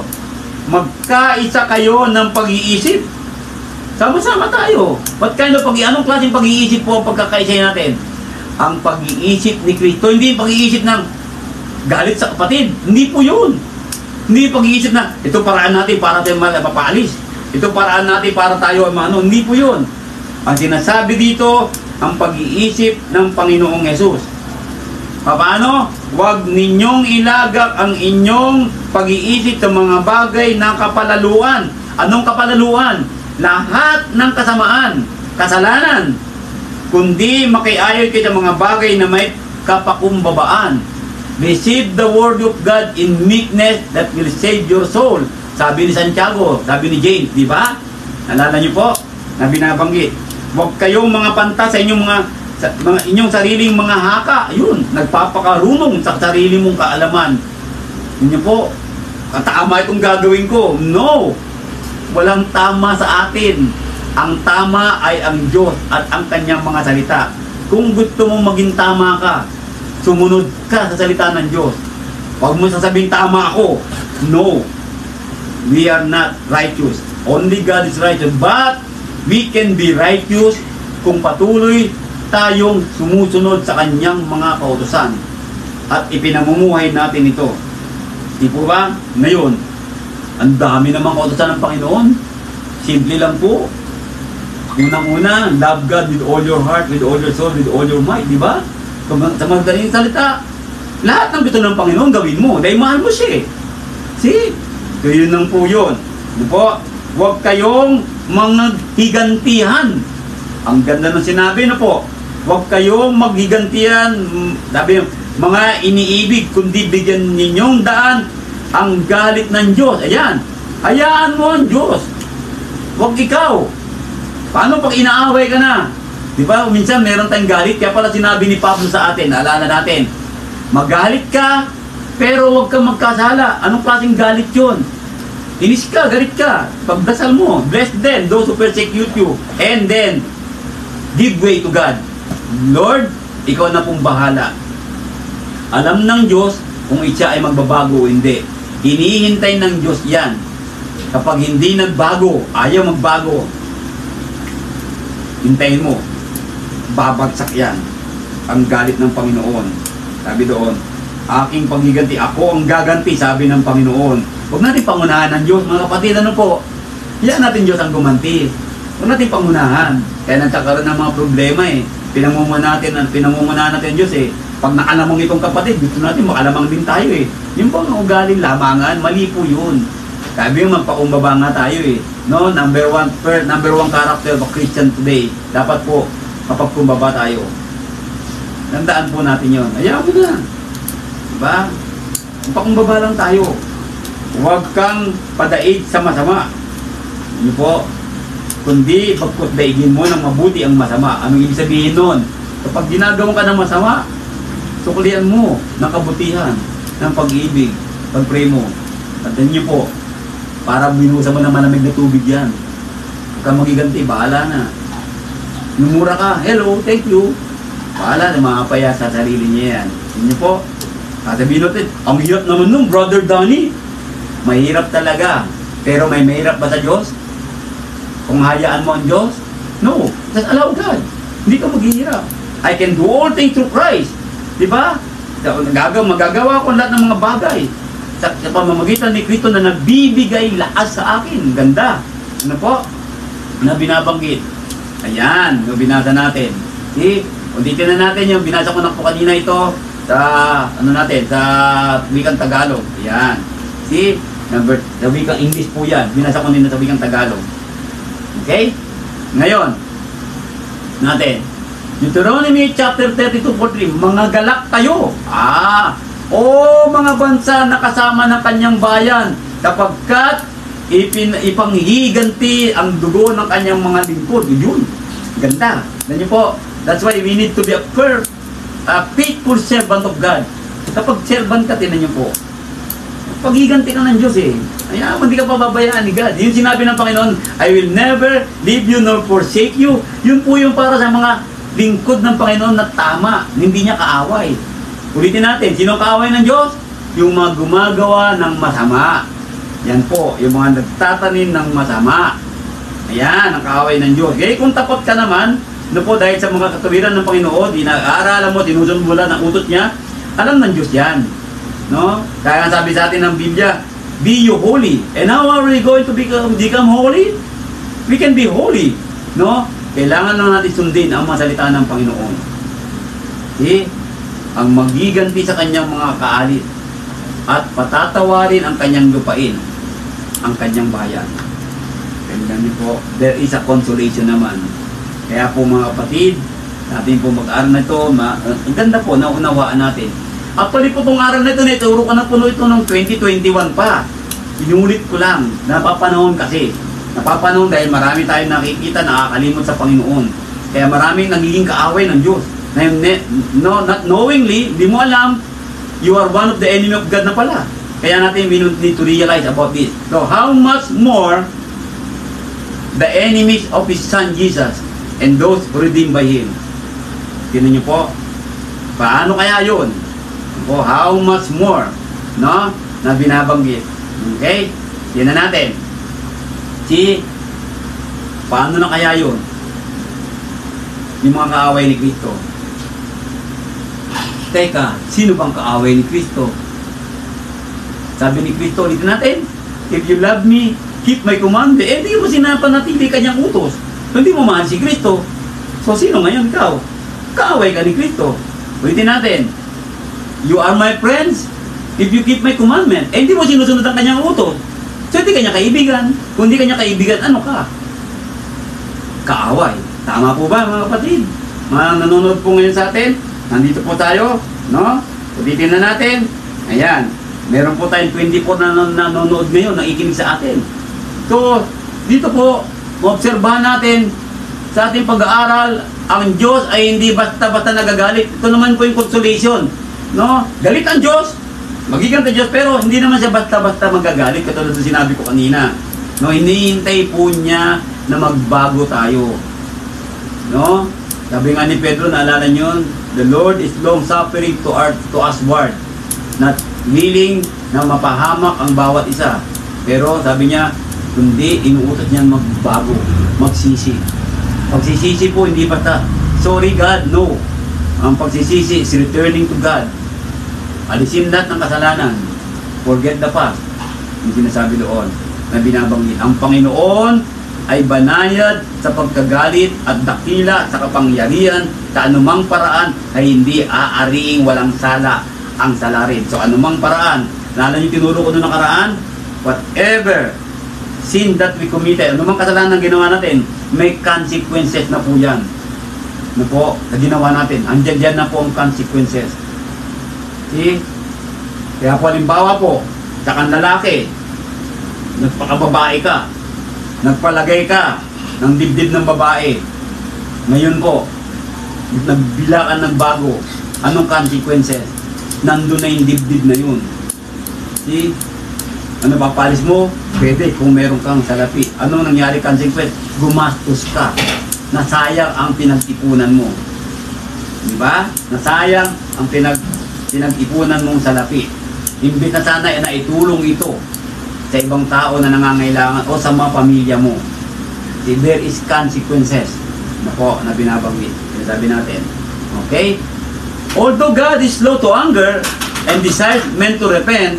Magkaisa kayo ng pag-iisip. Sama-sama tayo. Anong klaseng pag-iisip po ang pagkakaisa natin? Ang pag-iisip ni Kristo, hindi yung pag-iisip ng galit sa kapatid. Hindi po yun. Hindi yung pag-iisip na, ito paraan natin para tayo mapapaalis. Ito paraan natin para tayo hindi po yun. Ang sinasabi dito, ang pag-iisip ng Panginoong Hesus. Paano? Huwag ninyong ilagak ang inyong pag-iisip sa mga bagay na kapalaluan. Anong kapalaluan? Lahat ng kasamaan, kasalanan, kundi makiayon kayo sa mga bagay na may kapakumbabaan. Receive the word of God in meekness that will save your soul. Sabi ni Santiago, sabi ni James, di ba? Nalala niyo po na binabanggit. Huwag kayong mga panta sa inyong inyong sariling mga haka. Yun, nagpapakarunong sa sarili mong kaalaman. Yun po, tama itong gagawin ko. No! Walang tama sa atin. Ang tama ay ang Diyos at ang kanyang mga salita. Kung gusto mong maging tama ka, sumunod ka sa salita ng Diyos. Huwag mo sasabing tama ako. No. We are not righteous. Only God is righteous. But we can be righteous kung patuloy tayong sumusunod sa kanyang mga kautusan at ipinamumuhay natin ito. Di po ba? Ngayon, ang dami namang kautusan ng Panginoon. Simple lang po. Unang-una, love God with all your heart, with all your soul, with all your might. Di ba? Sa magdaling salita, lahat ng gusto ng Panginoon gawin mo dahil mahal mo siya. See? So yun lang po yun. Di po? Huwag kayong mga higantihan. Ang ganda ng sinabi na po. Huwag kayong maghigantihan, sabi, mga iniibig, kundi bigyan ninyong daan ang galit ng Diyos. Ayan, hayaan mo ang Diyos. Huwag ikaw. Paano pag inaaway ka na? Di ba, minsan meron tayong galit, kaya pala sinabi ni Pablo sa atin, naalala natin, magalit ka, pero huwag kang magkasala. Anong klaseng galit yun? Inis ka, galit ka. Pagdasal mo, bless them, those who persecute you, and then, give way to God. Lord, ikaw na pong bahala. Alam ng Diyos kung siya ay magbabago o hindi. Hinihintay ng Diyos yan. Kapag hindi nagbago, ayaw magbago, hintayin mo, babagsak yan. Ang galit ng Panginoon. Sabi doon, aking paghiganti, ako ang gaganti, sabi ng Panginoon. Huwag natin pangunahan ng Diyos, mga kapatid, ano po? Yan natin Diyos ang gumanti. Huwag natin pangunahan. Kaya nagkakaroon ng mga problema eh. Pinamumunahan natin Diyos eh. Pag nakalamang itong kapatid, gusto natin makalamang din tayo eh. Yung pang ugaling lamangan, mali po yun. Sabi yung magpakumbaba nga tayo eh. No, number one character of a Christian today. Dapat po, mapagkumbaba tayo. Tandaan po natin yun. Ayaw mo na. Diba? Magpakumbaba lang tayo. Huwag kang padaig sa masama. Ano po? Kundi pagkot daigin mo ng mabuti ang masama. Anong ibig sabihin nun? Kapag ginagawa ka ng masama, suklian mo ng kabutihan, ng pag-ibig, pag-pray mo. Tandaan niyo po, para binusa mo ng malamig na tubig yan. Huwag kang magiganti, bahala na. Numura ka, hello, thank you. Bahala na, makapaya sa sarili niya yan. Yun po, sasabihin natin, ang hirap naman nung, Brother Donnie. Mahirap talaga. Pero may mahirap ba sa Diyos? Kung hayaan mo ang Diyos? No, just allow God. Hindi ka maghihirap. I can do all things through Christ. Diba? Magagawa ko lahat ng mga bagay sa pamamagitan ni Kristo na nagbibigay lakas sa akin. Ganda. Ano po? Na binabanggit. Ayan, yung binasa natin. See? Ulitin na natin yung binasa ko na po kanina ito sa, ano natin, sa wikang Tagalog. Ayan. See? Sa wikang English po yan. Binasa ko din sa wikang Tagalog. Okay? Ngayon, natin. Deuteronomy chapter 32:43, mga galak kayo. Mga bansa na kasama ng kanyang bayan, kapagkat ipanghiganti ang dugo ng kanyang mga lingkod. Yun. Ganda. Ganyan po. That's why we need to be a faithful servant of God. Kapag servant ka, tinan niyo po. Paghiganti ka ng Diyos eh. Ayan, hindi ka pababayaan ni God. Yung sinabi ng Panginoon, I will never leave you nor forsake you. Yun po yung para sa mga lingkod ng Panginoon na tama. Hindi niya kaaway. Ulitin natin, sino kaaway ng Diyos? Yung mga gumagawa ng masama. Yan po, yung mga nagtatanim ng masama. Ayan, ang kaaway ng Diyos. Kaya kung tapat ka naman, no po, dahil sa mga katuwiran ng Panginoon, dinag-aaralan mo, tinusun mo lang ang utot niya, alam ng Diyos yan. No? Kaya sabi sa atin ng Biblia, be you holy. And how are we going to become holy? We can be holy. No? Kailangan lang natin sundin ang mga salita ng Panginoon. Ang magiganti sa kanyang mga kaalit at patatawarin ang kanyang lupain, ang kanyang bayan. Kaya po, there is a consolation naman. Kaya po mga kapatid, natin po mag-aaral na ito, ang ganda po, naunawaan natin. Actually po itong aral na ito, ituro ko na puno ito noong 2021 pa. Inulit ko lang, napapanahon kasi. Napapanahon dahil marami tayong nakikita, nakakalimot sa Panginoon. Kaya maraming nagiging kaaway ng Diyos. Not knowingly, di mo alam, you are one of the enemy of God na pala. Kaya natin we need to realize about this. So how much more the enemies of His Son Jesus and those redeemed by Him. Tinan niyo po, paano kaya yun? O how much more, no? Na binabanggit. Okay? Tinan natin. Paano na kaya yun? Yung mga kaaway ni Kristo. Teka, sino bang kaaway ni Kristo? Sabi ni Kristo, ulitin natin, if you love me, keep my command. Di mo sinapanatili kanyang utos. Hindi mo mahal si Kristo. So, sino ngayon ikaw? Kaaway ka ni Kristo. Ulitin natin, you are my friends if you keep my commandment. Hindi mo sinusunod ang kanyang utos. So, hindi kanya kaibigan. Kung hindi kanya kaibigan, ano ka? Kaaway. Tama po ba, mga kapatid? mga nanonood po ngayon sa atin, nandito po tayo, no? Ulitin na natin. Ayan, meron po tayong 24 na nanonood ngayon, nakikinig sa atin. So, dito po, maobserbahan natin sa ating pag-aaral, ang Diyos ay hindi basta-basta nagagalit. Ito naman po yung consolation, no? Galit ang Diyos, magiganti Diyos, pero hindi naman siya basta-basta magagalit, katulad ng sinabi ko kanina. No, hinihintay po niya na magbago tayo. No? Sabi nga ni Pedro, naalala niyo, the Lord is long-suffering to usward, not willing na mapahamak ang bawat isa. Pero sabi niya, kundi inuutos niya magbago, magsisi. Pagsisisi po, hindi basta, sorry God, no. Ang pagsisisi is returning to God. Alisin lahat ng kasalanan. Forget the past. Yung sinasabi doon na binabanggit. Ang Panginoon ay banayad sa pagkagalit at dakila sa kapangyarihan, sa anumang paraan ay hindi aariing walang sala ang salarin. So anumang paraan, lalo yung tinuro ko noong nakaraan, whatever sin that we committed, anumang kasalanan na ginawa natin, may consequences na po yan. Ano po, na ginawa natin. Andyan na po ang consequences. See? Kaya po halimbawa po, sa kang lalaki, nagpakababae ka, nagpalagay ka ng dibdib ng babae. Ngayon po, nagbila ka ng bago. Anong consequences? Nandun na yung dibdib na yun. See? Ano papalis mo? Pwede kung meron kang salapi. Anong nangyari consequence? Gumastos ka. Nasayang ang pinag-ipunan mo. Diba? Nasayang ang pinag-ipunan mong salapi. Imbit na sana na itulong ito sa ibang tao na nangangailangan o sa mga pamilya mo. See, there is consequences na po na binabanggit. Sabi natin. Okay? Although God is slow to anger and desires men to repent,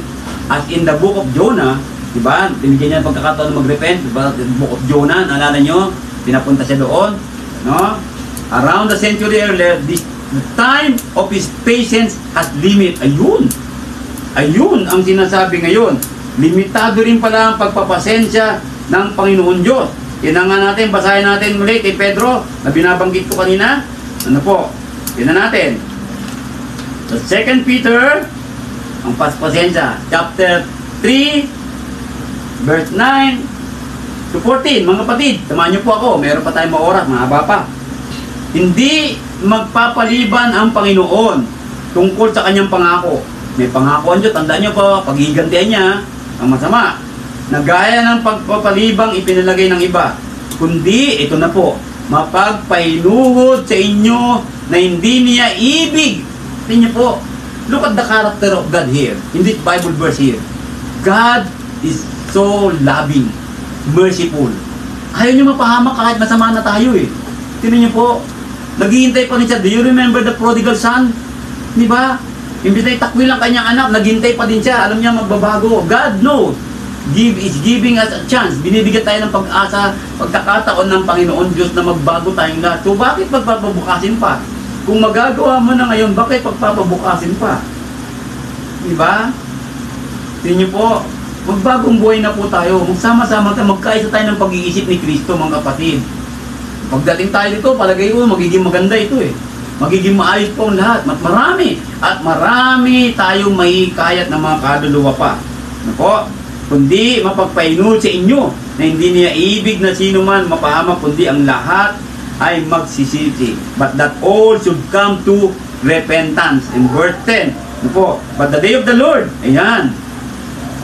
as in the book of Jonah, diba? Binigyan niya pagkakataon na mag-repent, diba? The book of Jonah, naalala nyo? Pinapunta siya doon. No? Around the century earlier, the time of his patience has limit. Ayun! Ayun ang sinasabi ngayon. Limitado rin pala ang pagpapasensya ng Panginoon Diyos. Yan nga natin, basahin natin muli kay Pedro na binabanggit ko kanina. Ano po? Yan natin. So, 2 Peter, ang paspasensya, chapter 3, verse 9 to 14. Mga kapatid, samahan niyo po ako. Meron pa tayong mga oras, mahaba pa. Hindi magpapaliban ang Panginoon tungkol sa kanyang pangako. May pangako ang Diyos, tandaan niyo po, paghigantihan niya ang masama, na gaya ng pagpapalibang ipinalagay ng iba, kundi, ito na po, mapagpainuhod sa inyo na hindi niya ibig. Tingnan niyo po, look at the character of God here, in this Bible verse here. God is so loving, merciful. Ayaw niyo mapahamak kahit masama na tayo eh. Tingnan niyo po, naghihintay pa rin siya. Do you remember the prodigal son? Di ba? Imbis na itakwil ang kanyang anak, naghintay pa din siya. Alam niya magbabago. God knows. Is giving us a chance. Binibigyan tayo ng pag-asa, pagkakataon ng Panginoon Diyos na magbago tayong lahat. So bakit pagpapabukasin pa? Kung magagawa mo na ngayon, bakit pagpapabukasin pa? Diba? Tingnan niyo po, magbagong buhay na po tayo. Magsama-sama tayo, magkaisa tayo ng pag-iisip ni Kristo, mga kapatid. Pagdating tayo dito, palagay ko, magiging maganda ito eh. Magiging maayos po ang lahat. At marami tayong mahikayat na mga kaluluwa pa. Ano po? Kundi mapagpainul sa inyo na hindi niya ibig na sino man mapahamak, kundi ang lahat ay magsisisi. But that all should come to repentance. In verse 10, ano po? But the day of the Lord, ayan,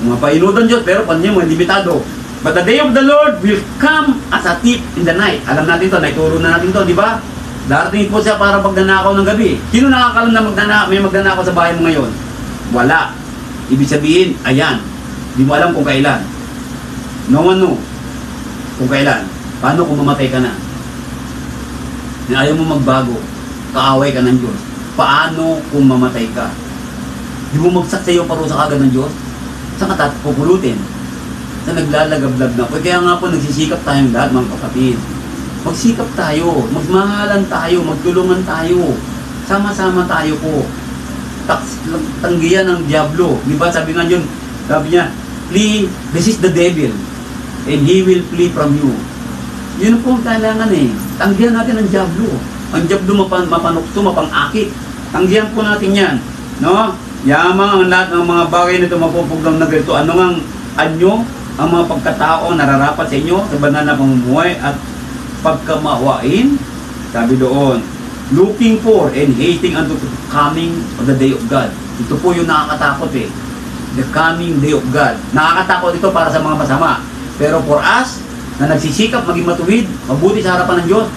mga painudan Diyos, pero paano nyo, mga limitado. But the day of the Lord will come as a thief in the night. Alam natin to, naituro na natin to, di ba? Darating po siya para magnanakaw ng gabi. Sino nakakalam na may magnanakaw sa bahay mo ngayon? Wala. Ibig sabihin, ayan, di mo alam kung kailan. No one knows kung kailan. Paano kung mamatay ka na? Na ayaw mo magbago, kaaway ka ng Diyos. Paano kung mamatay ka? Di mo magsak sa iyo parusa kagad ng Diyos? Saan ka pupulutin? Na naglalagablag na. Kaya nga po nagsisikap tayong lahat, mga kapatid. Magsikap tayo, magmahalan tayo, magtulungan tayo. Sama-sama tayo po. Tanggihan ng Diablo. Di ba sabi nga yun, sabi niya, flee, resist the devil, and he will flee from you. Yun po ang kailangan eh. Tanggihan natin ang Diablo. Ang diablo mapanukso, mapang-akit. Tanggihan po natin yan. No? Yamang ang lahat ng mga bagay na ito mapupuglang na ganito. Ano nga anyo, ang mga pagkatao nararapat sa inyo sa banal na pamumuhay at pagkamawain. Sabi doon, looking for and hating unto the coming of the day of God. Ito po yung nakakatakot eh. The coming day of God. Nakakatakot ito para sa mga masama. Pero for us, na nagsisikap maging matuwid, mabuti sa harapan ng Diyos,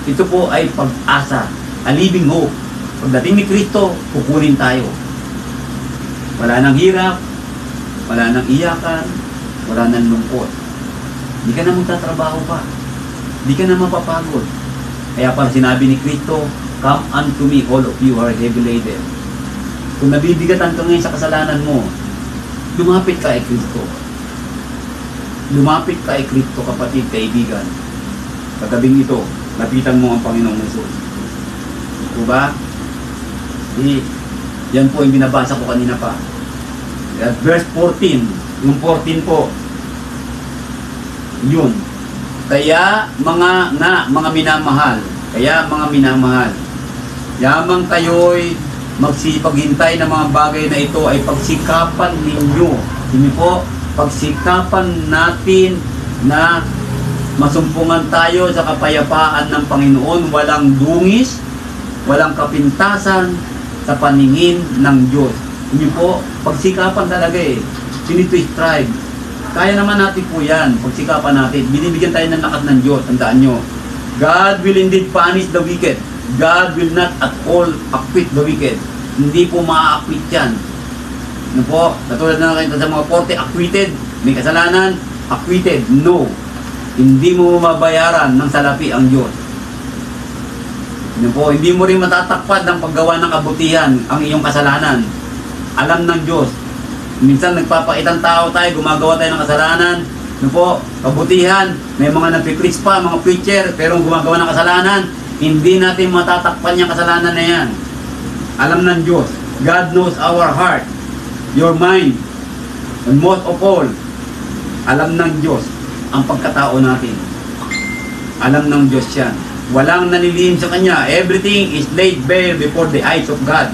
ito po ay pag-asa, a living hope. Pagdating ni Kristo, kukunin tayo. Wala nang hirap, wala nang iyakan, wala nang lungkot. Hindi ka na magtatrabaho pa. Hindi ka na mapapagod. Kaya para sinabi ni Kristo, come unto me, all of you who are heavy laden. Kung nabibigatan ka ngayon sa kasalanan mo, lumapit ka kay Kristo. Lumapit ka kay Kristo, kapatid, kaibigan. Sa gabing ito, lapitan mo ang Panginoong Jesus. Diba? Yan po yung binabasa ko kanina pa. At verse 14, yung 14 po, yun. Kaya mga minamahal, yamang kayo'y magsipaghintay ng mga bagay na ito ay pagsikapan ninyo. Hindi po, pagsikapan natin na masumpungan tayo sa kapayapaan ng Panginoon, walang dungis, walang kapintasan sa paningin ng Diyos. Hindi po, pagsikapan talaga eh. You need to strive. Kaya naman natin po yan, pagsikapan natin. Binibigyan tayo ng lakas ng Diyos, tandaan nyo. God will indeed punish the wicked. God will not at all acquit the wicked. Hindi po maa-acquit yan. Ano po? Katulad na kayo sa mga korte, acquitted. May kasalanan, acquitted. No. Hindi mo mabayaran ng salapi ang Diyos. Ano po? Hindi mo rin matatakpan ng paggawa ng kabutihan ang iyong kasalanan. Alam ng Diyos. Minsan nagpapaitang tao tayo, gumagawa tayo ng kasalanan. Ano po? Kabutihan. May mga nagpipreach pa, mga preacher, pero gumagawa ng kasalanan. Hindi natin matatakpan yung kasalanan na yan. Alam ng Diyos. God knows our heart, your mind, and most of all, alam ng Diyos ang pagkatao natin. Alam ng Diyos yan. Walang nanilihim sa Kanya. Everything is laid bare before the eyes of God.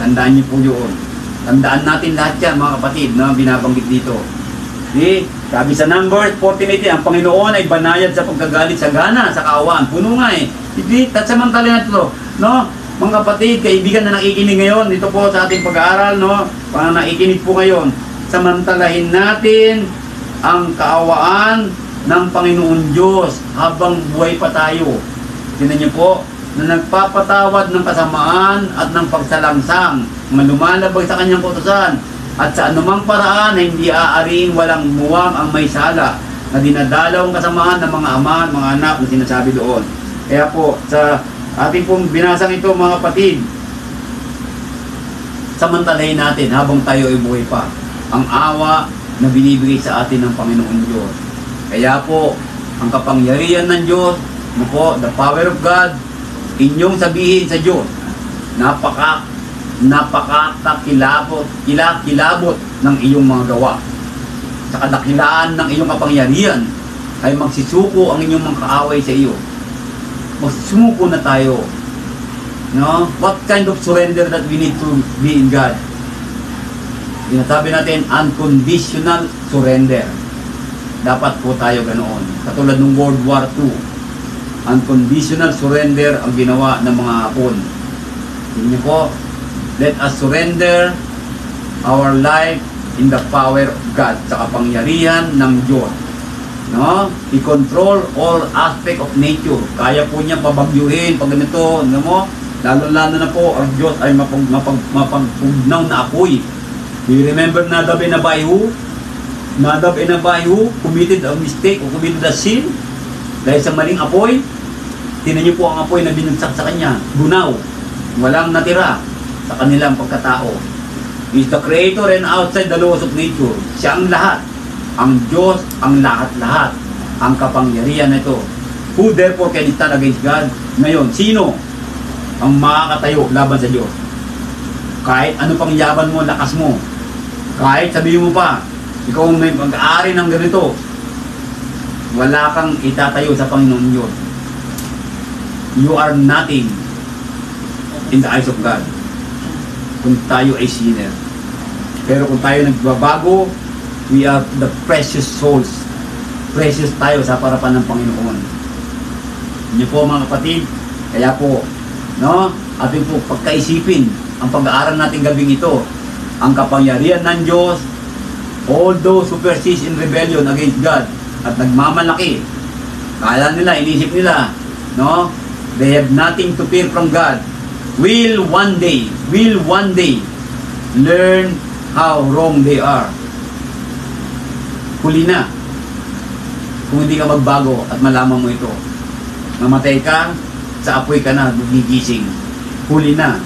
Tandaan niyo po yun. Tandaan natin lahat yan, mga kapatid, na binabanggit dito. Sabi sa Numbers 14:18, ang Panginoon ay banayad sa pagkagalit, sa gana, sa kaawaan. Puno nga eh. Tatsamantala na ito. No? Mga kapatid, kaibigan na nakikinig ngayon, dito po sa ating pag-aaral, no? Parang nakikinig po ngayon. Samantalahin natin ang kaawaan ng Panginoon Diyos habang buhay pa tayo. Tingnan niyo po, na nagpapatawad ng kasamaan at ng pagsalangsang, mga lumalabag sa kanyang kautusan, at sa anumang paraan na hindi aariin walang muwang ang may sala, na dinadalaw ang kasamaan ng mga ama at mga anak na sinasabi doon. Kaya po, sa ating pong binasang ito, mga kapatid, samantalahin natin habang tayo ay buhay pa ang awa na binibigay sa atin ng Panginoon Diyos. Kaya po, ang kapangyarihan ng Diyos, ano po, the power of God, inyong sabihin sa Diyos, napakakilabot ng iyong mga gawa. Sa kadakilaan ng iyong kapangyarihan, ay magsisuko ang inyong mga kaaway sa iyo. Magsumuko na tayo. No? What kind of surrender that we need to be in God? Sinasabi natin, unconditional surrender. Dapat po tayo ganoon. Katulad ng World War II, unconditional surrender ang ginawa ng mga Hapon. Hindi po, let us surrender our life in the power of God, sa kapangyarihan ng Diyos. No? I-control all aspect of nature. Kaya po niya pabagyuhin pag ganito, ano mo? Lalo-lalo na po, ang Diyos ay mapagpugnaw na apoy. Do you remember Nadab and Abihu? Nadab and Abihu committed a mistake o committed a sin dahil sa maling apoy. Tingnan niyo po ang apoy na binagsak sa kanya. Bunaw. Walang natira sa kanilang pagkatao. He is the creator and outside the laws of nature. Siya ang lahat. Ang Diyos ang lahat-lahat. Ang kapangyarihan na ito. Who therefore can stand against God? Ngayon, sino ang makakatayo laban sa Diyos? Kahit ano pang yaban mo, lakas mo. Kahit sabihin mo pa, ikaw may mag-aari ng ganito, wala kang itatayo sa Panginoon Diyos. you are nothing in the eyes of God. Kung tayo ay sinner. Pero kung tayo nagbabago, we are the precious souls. Precious tayo sa harapan ng Panginoon. Inyo po mga kapatid, kaya po, no, ating po pagkaisipin ang pag-aaral natin gabing ito, ang kapangyarihan ng Diyos, all those who persist in rebellion against God at nagmamalaki, kala nila, inisip nila, no, they have nothing to fear from God, will one day learn how wrong they are. Huli na, kung hindi ka magbago at malaman mo ito. Mamatay ka, sa apoy ka na, gigising. Huli na.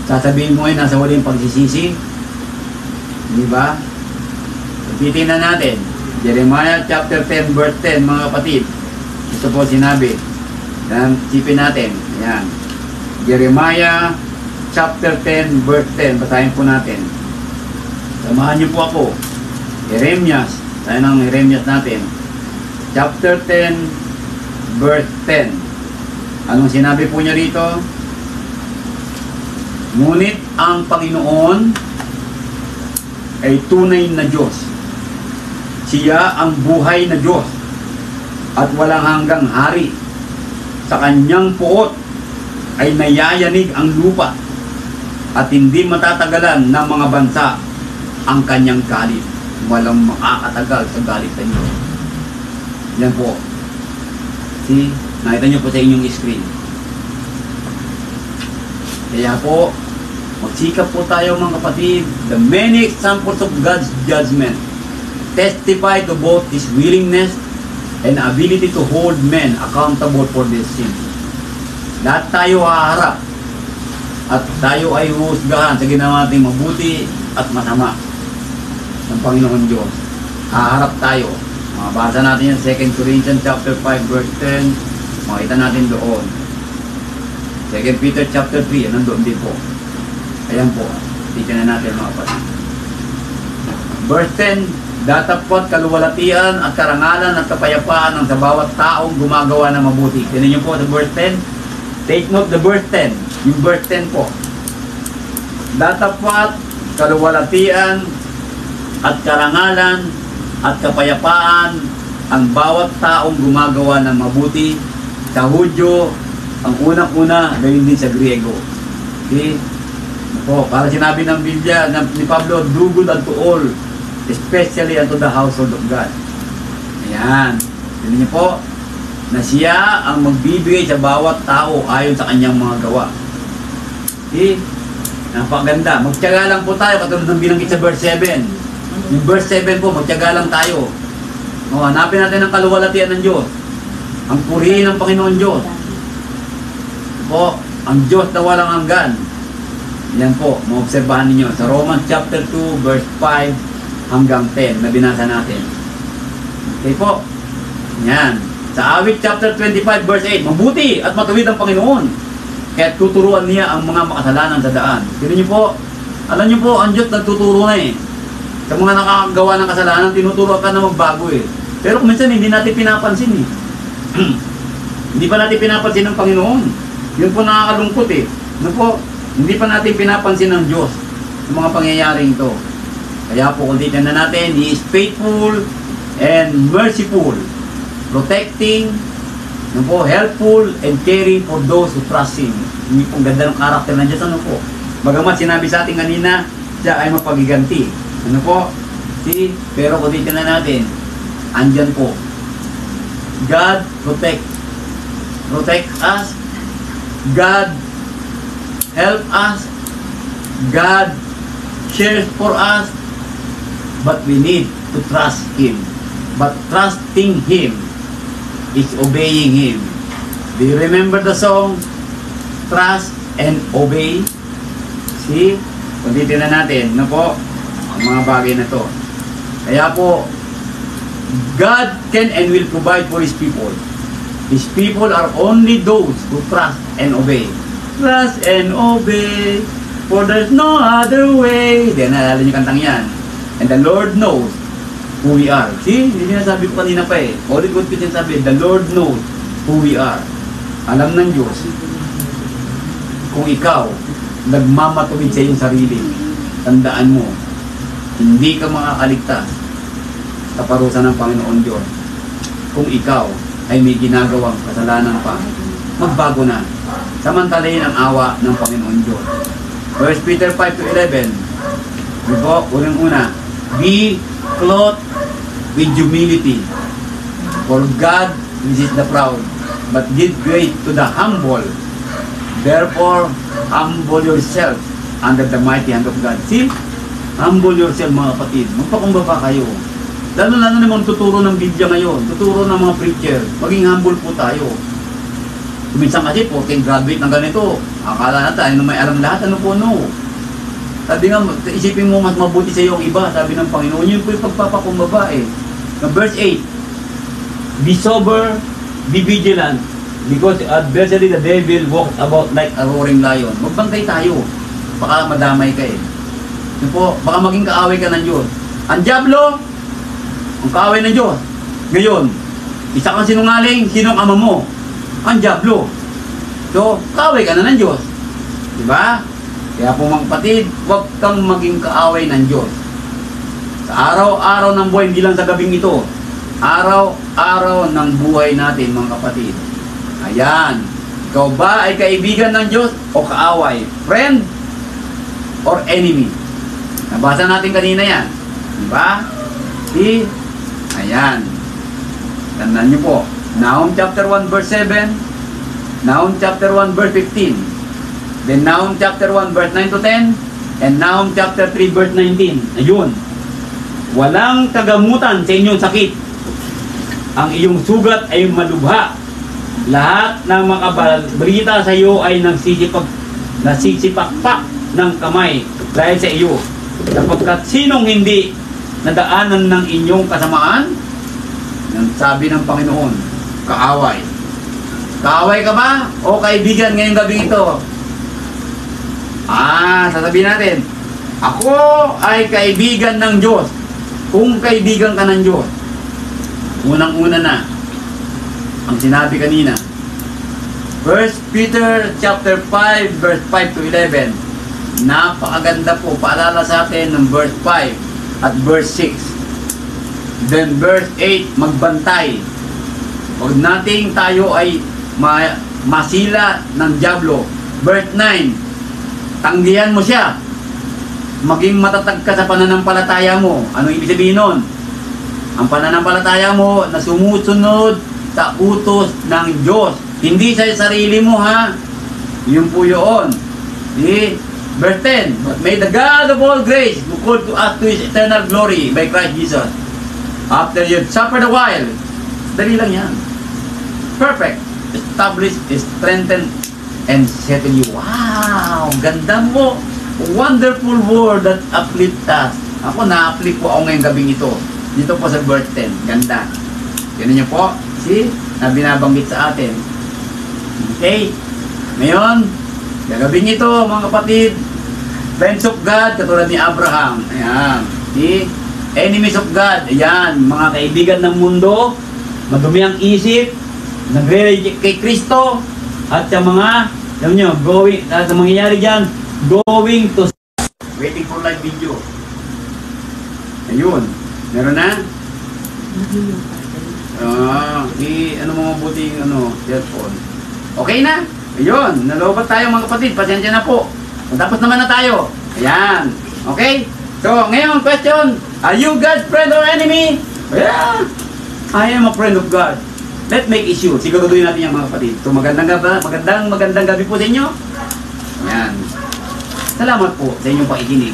Sasabihin mo ay nasa huling pagsisisi. Di ba? Titingnan natin. Jeremiah chapter 10 verse 10, mga kapatid. Ito po sinabi. Yan, sipin natin. Yan. Jeremiah chapter 10 verse 10. Basahin po natin. Samahan niyo po ako. Jeremias. Tayo ng Jeremias natin. Chapter 10 verse 10. Anong sinabi po niya rito? Ngunit ang Panginoon ay tunay na Diyos. Siya ang buhay na Diyos at walang hanggang hari. Sa kanyang puot ay nayayanig ang lupa at hindi matatagalan ng mga bansa ang kanyang galit. Walang makakatagal sa galit ng Diyos. Yan po. See? Nakita nyo po sa inyong screen. Kaya po, magsikap po tayo mga kapatid. The many examples of God's judgment testify to both His willingness and ability to hold men accountable for their sins. Lahat tayo haharap at tayo ay huhusgahan sa ginawa nating mabuti at masama ng Panginoon Diyos. Haharap tayo. Mabasa natin yung 2 Corinthians chapter 5 verse 10. Makita natin doon. 2 Peter chapter 3, nandoon din po. Ayan po. Titignan natin mga kapatid. Verse 10, datapot kaluwalhatian at karangalan at kapayapaan ang sa bawat taong gumagawa ng mabuti. Tingnan niyo po sa verse 10. Take note the verse 10. Yung verse 10 po. Datapot kaluwalhatian at karangalan at kapayapaan ang bawat taong gumagawa ng mabuti. Sa Hudyo, ang unang-una, gayon din sa Griego. Okay? Po, para sinabi ng Biblia ni Pablo, do good unto all, especially unto the household of God. Ayan. Tignan niyo po, na siya ang magbibigay sa bawat tao ayon sa kanyang mga gawa. Okay? Napakaganda. Magtiyaga lang po tayo, katulad ng binanggit sa verse 7. Yung verse 7 po, magtiyaga lang tayo. O, hanapin natin ang kaluwalhatian ng Diyos. Ang purihin ng Panginoon Diyos. Po, ang Diyos na walang hanggan. Yan po, maobserbahan ninyo. Sa Romans chapter 2, verse 5 hanggang 10, na binasa natin. Okay po. Yan. Sa Awit chapter 25, verse 8, mabuti at matuwid ang Panginoon. Kaya tuturuan niya ang mga makasalanan sa daan. Tignan niyo po, alam niyo po, ang Diyos nagtuturo na eh. Sa mga nakakagawa ng kasalanan, tinuturo ka na magbago eh. Pero kung minsan hindi natin pinapansin eh. Hindi pa natin pinapansin ng Panginoon. Yun po nakakalungkot eh. Ano po? Hindi pa natin pinapansin ng Diyos sa mga pangyayaring ito. Kaya po kung titignan na natin, He is faithful and merciful, protecting, ano po, helpful and caring for those who trust Him. Hindi po ganda ng karakter ng Diyos. Ano po? Bagamat sinabi sa atin kanina, siya ay mapagiganti. Ano po? See? Pero kung titignan natin, andyan po. God protect us. God help us. God cares for us. But we need to trust Him. But trusting Him is obeying Him. Do you remember the song? Trust and obey. See? Kung titignan natin, ano po? Ang mga bagay na to. Kaya po, God can and will provide for His people. His people are only those who trust and obey. Trust and obey, for there's no other way. Then, naalala niyo kantang yan. And the Lord knows who we are. See, hindi niya sabi ko kanina pa eh. All it would be sabi, the Lord knows who we are. Alam ng Diyos, kung ikaw nagmamatuwid sa iyong sarili, tandaan mo, hindi ka makakaligtas sa parusa ng Panginoon Diyos. Kung ikaw ay may ginagawang kasalanan pa, magbago na. Samantalahin ang awa ng Panginoon Diyos. 1 Peter 5-11, diba? Unang-una, be clothed with humility. For God resists the proud, but give grace to the humble. Therefore, humble yourself under the mighty hand of God. See? Humble yourself, mga kapatid. Magpakumbaba kayo. Lalo-lalo namang tuturo ng Biblia ngayon. Tuturo ng mga preacher. Maging humble po tayo. Minsan kasi, porking graduate ng ganito, akala natin, may alam lahat, ano po, no? Sabi nga, isipin mo mas mabuti sa iyo ang iba. Sabi ng Panginoon, yun po yung pagpapakumbaba eh. Na verse 8, be sober, be vigilant, because adversary the devil walks about like a roaring lion. Magbantay tayo. Baka madamay ka eh. Yun po, baka maging kaaway ka ng Diyos. Ang diablo, ang kaaway ng Diyos. Ngayon, isa kang sinungaling, sino ang ama mo? Ang diablo. So, kaaway ka na ng Diyos. Diba? Kaya po mga kapatid, huwag kang maging kaaway ng Diyos. Sa araw-araw ng buhay, hindi lang sa gabing ito. Araw-araw ng buhay natin, mga kapatid. Ayan. Ikaw ba ay kaibigan ng Diyos o kaaway? Friend or enemy? Nabasa natin kanina yan. Diba? See? Ayan. Tandaan nyo po. Nahum chapter 1 verse 7. Nahum chapter 1 verse 15. Then Nahum chapter 1 verse 9 to 10. And Nahum chapter 3 verse 19. Ayun. Walang kagamutan sa inyong sakit. Ang iyong sugat ay malubha. Lahat ng makabalita sa iyo ay nasisipakpak ng kamay dahil sa iyo. Sapagkat sinong hindi nadaanan ng inyong kasamaan? Ang sabi ng Panginoon, kaaway. Kaaway ka ba? O kaibigan ngayong gabi ito? Sasabihin natin, ako ay kaibigan ng Diyos. Kung kaibigan ka ng Diyos, unang-una na, ang sinabi kanina, 1 Peter chapter 5 verse 5 to 11. Napakaganda po, paalala sa atin ng verse 5 at verse 6. Then verse 8, magbantay. Huwag nating tayo ay masila ng diablo. Verse 9, tanggihan mo siya. Maging matatag ka sa pananampalataya mo. Ano ibig sabihin nun? Ang pananampalataya mo na sumusunod sa utos ng Diyos. Hindi sa sarili mo, ha? Yun po yun. Verse 10, but may the God of all grace who called to us to His eternal glory by Christ Jesus, after you've suffered a while, dali lang yan. Perfect. Establish, strengthen, and settle you. Wow! Ganda mo! Wonderful word that uplift us. Ako, na-uplift po ako ngayong gabing ito. Dito po sa verse 10. Ganda. Yan niyo po. See? Na binabanggit sa atin. Okay? Ngayon, gagabing ito, mga kapatid, friends of God, katulad ni Abraham. Ayan. See? Enemies of God. Ayan. Mga kaibigan ng mundo, madumi ang isip, nagre-reject kay Kristo, at sa mga, alam nyo, sa mangyayari dyan, going to waiting for live video. Ayun. Meron na? Ano mo mabuti yung cellphone. Okay na? Ayun. Nalobat tayo mga kapatid. Pasensya na po. Tapos naman na tayo. Ayan. Okay? So, ngayon, question. Are you God's friend or enemy? Yeah. I am a friend of God. Let's make issue. Siguraduhin natin yung mga kapatid. So, magandang gabi po sa inyo. Ayan. Salamat po sa inyong pakikinig.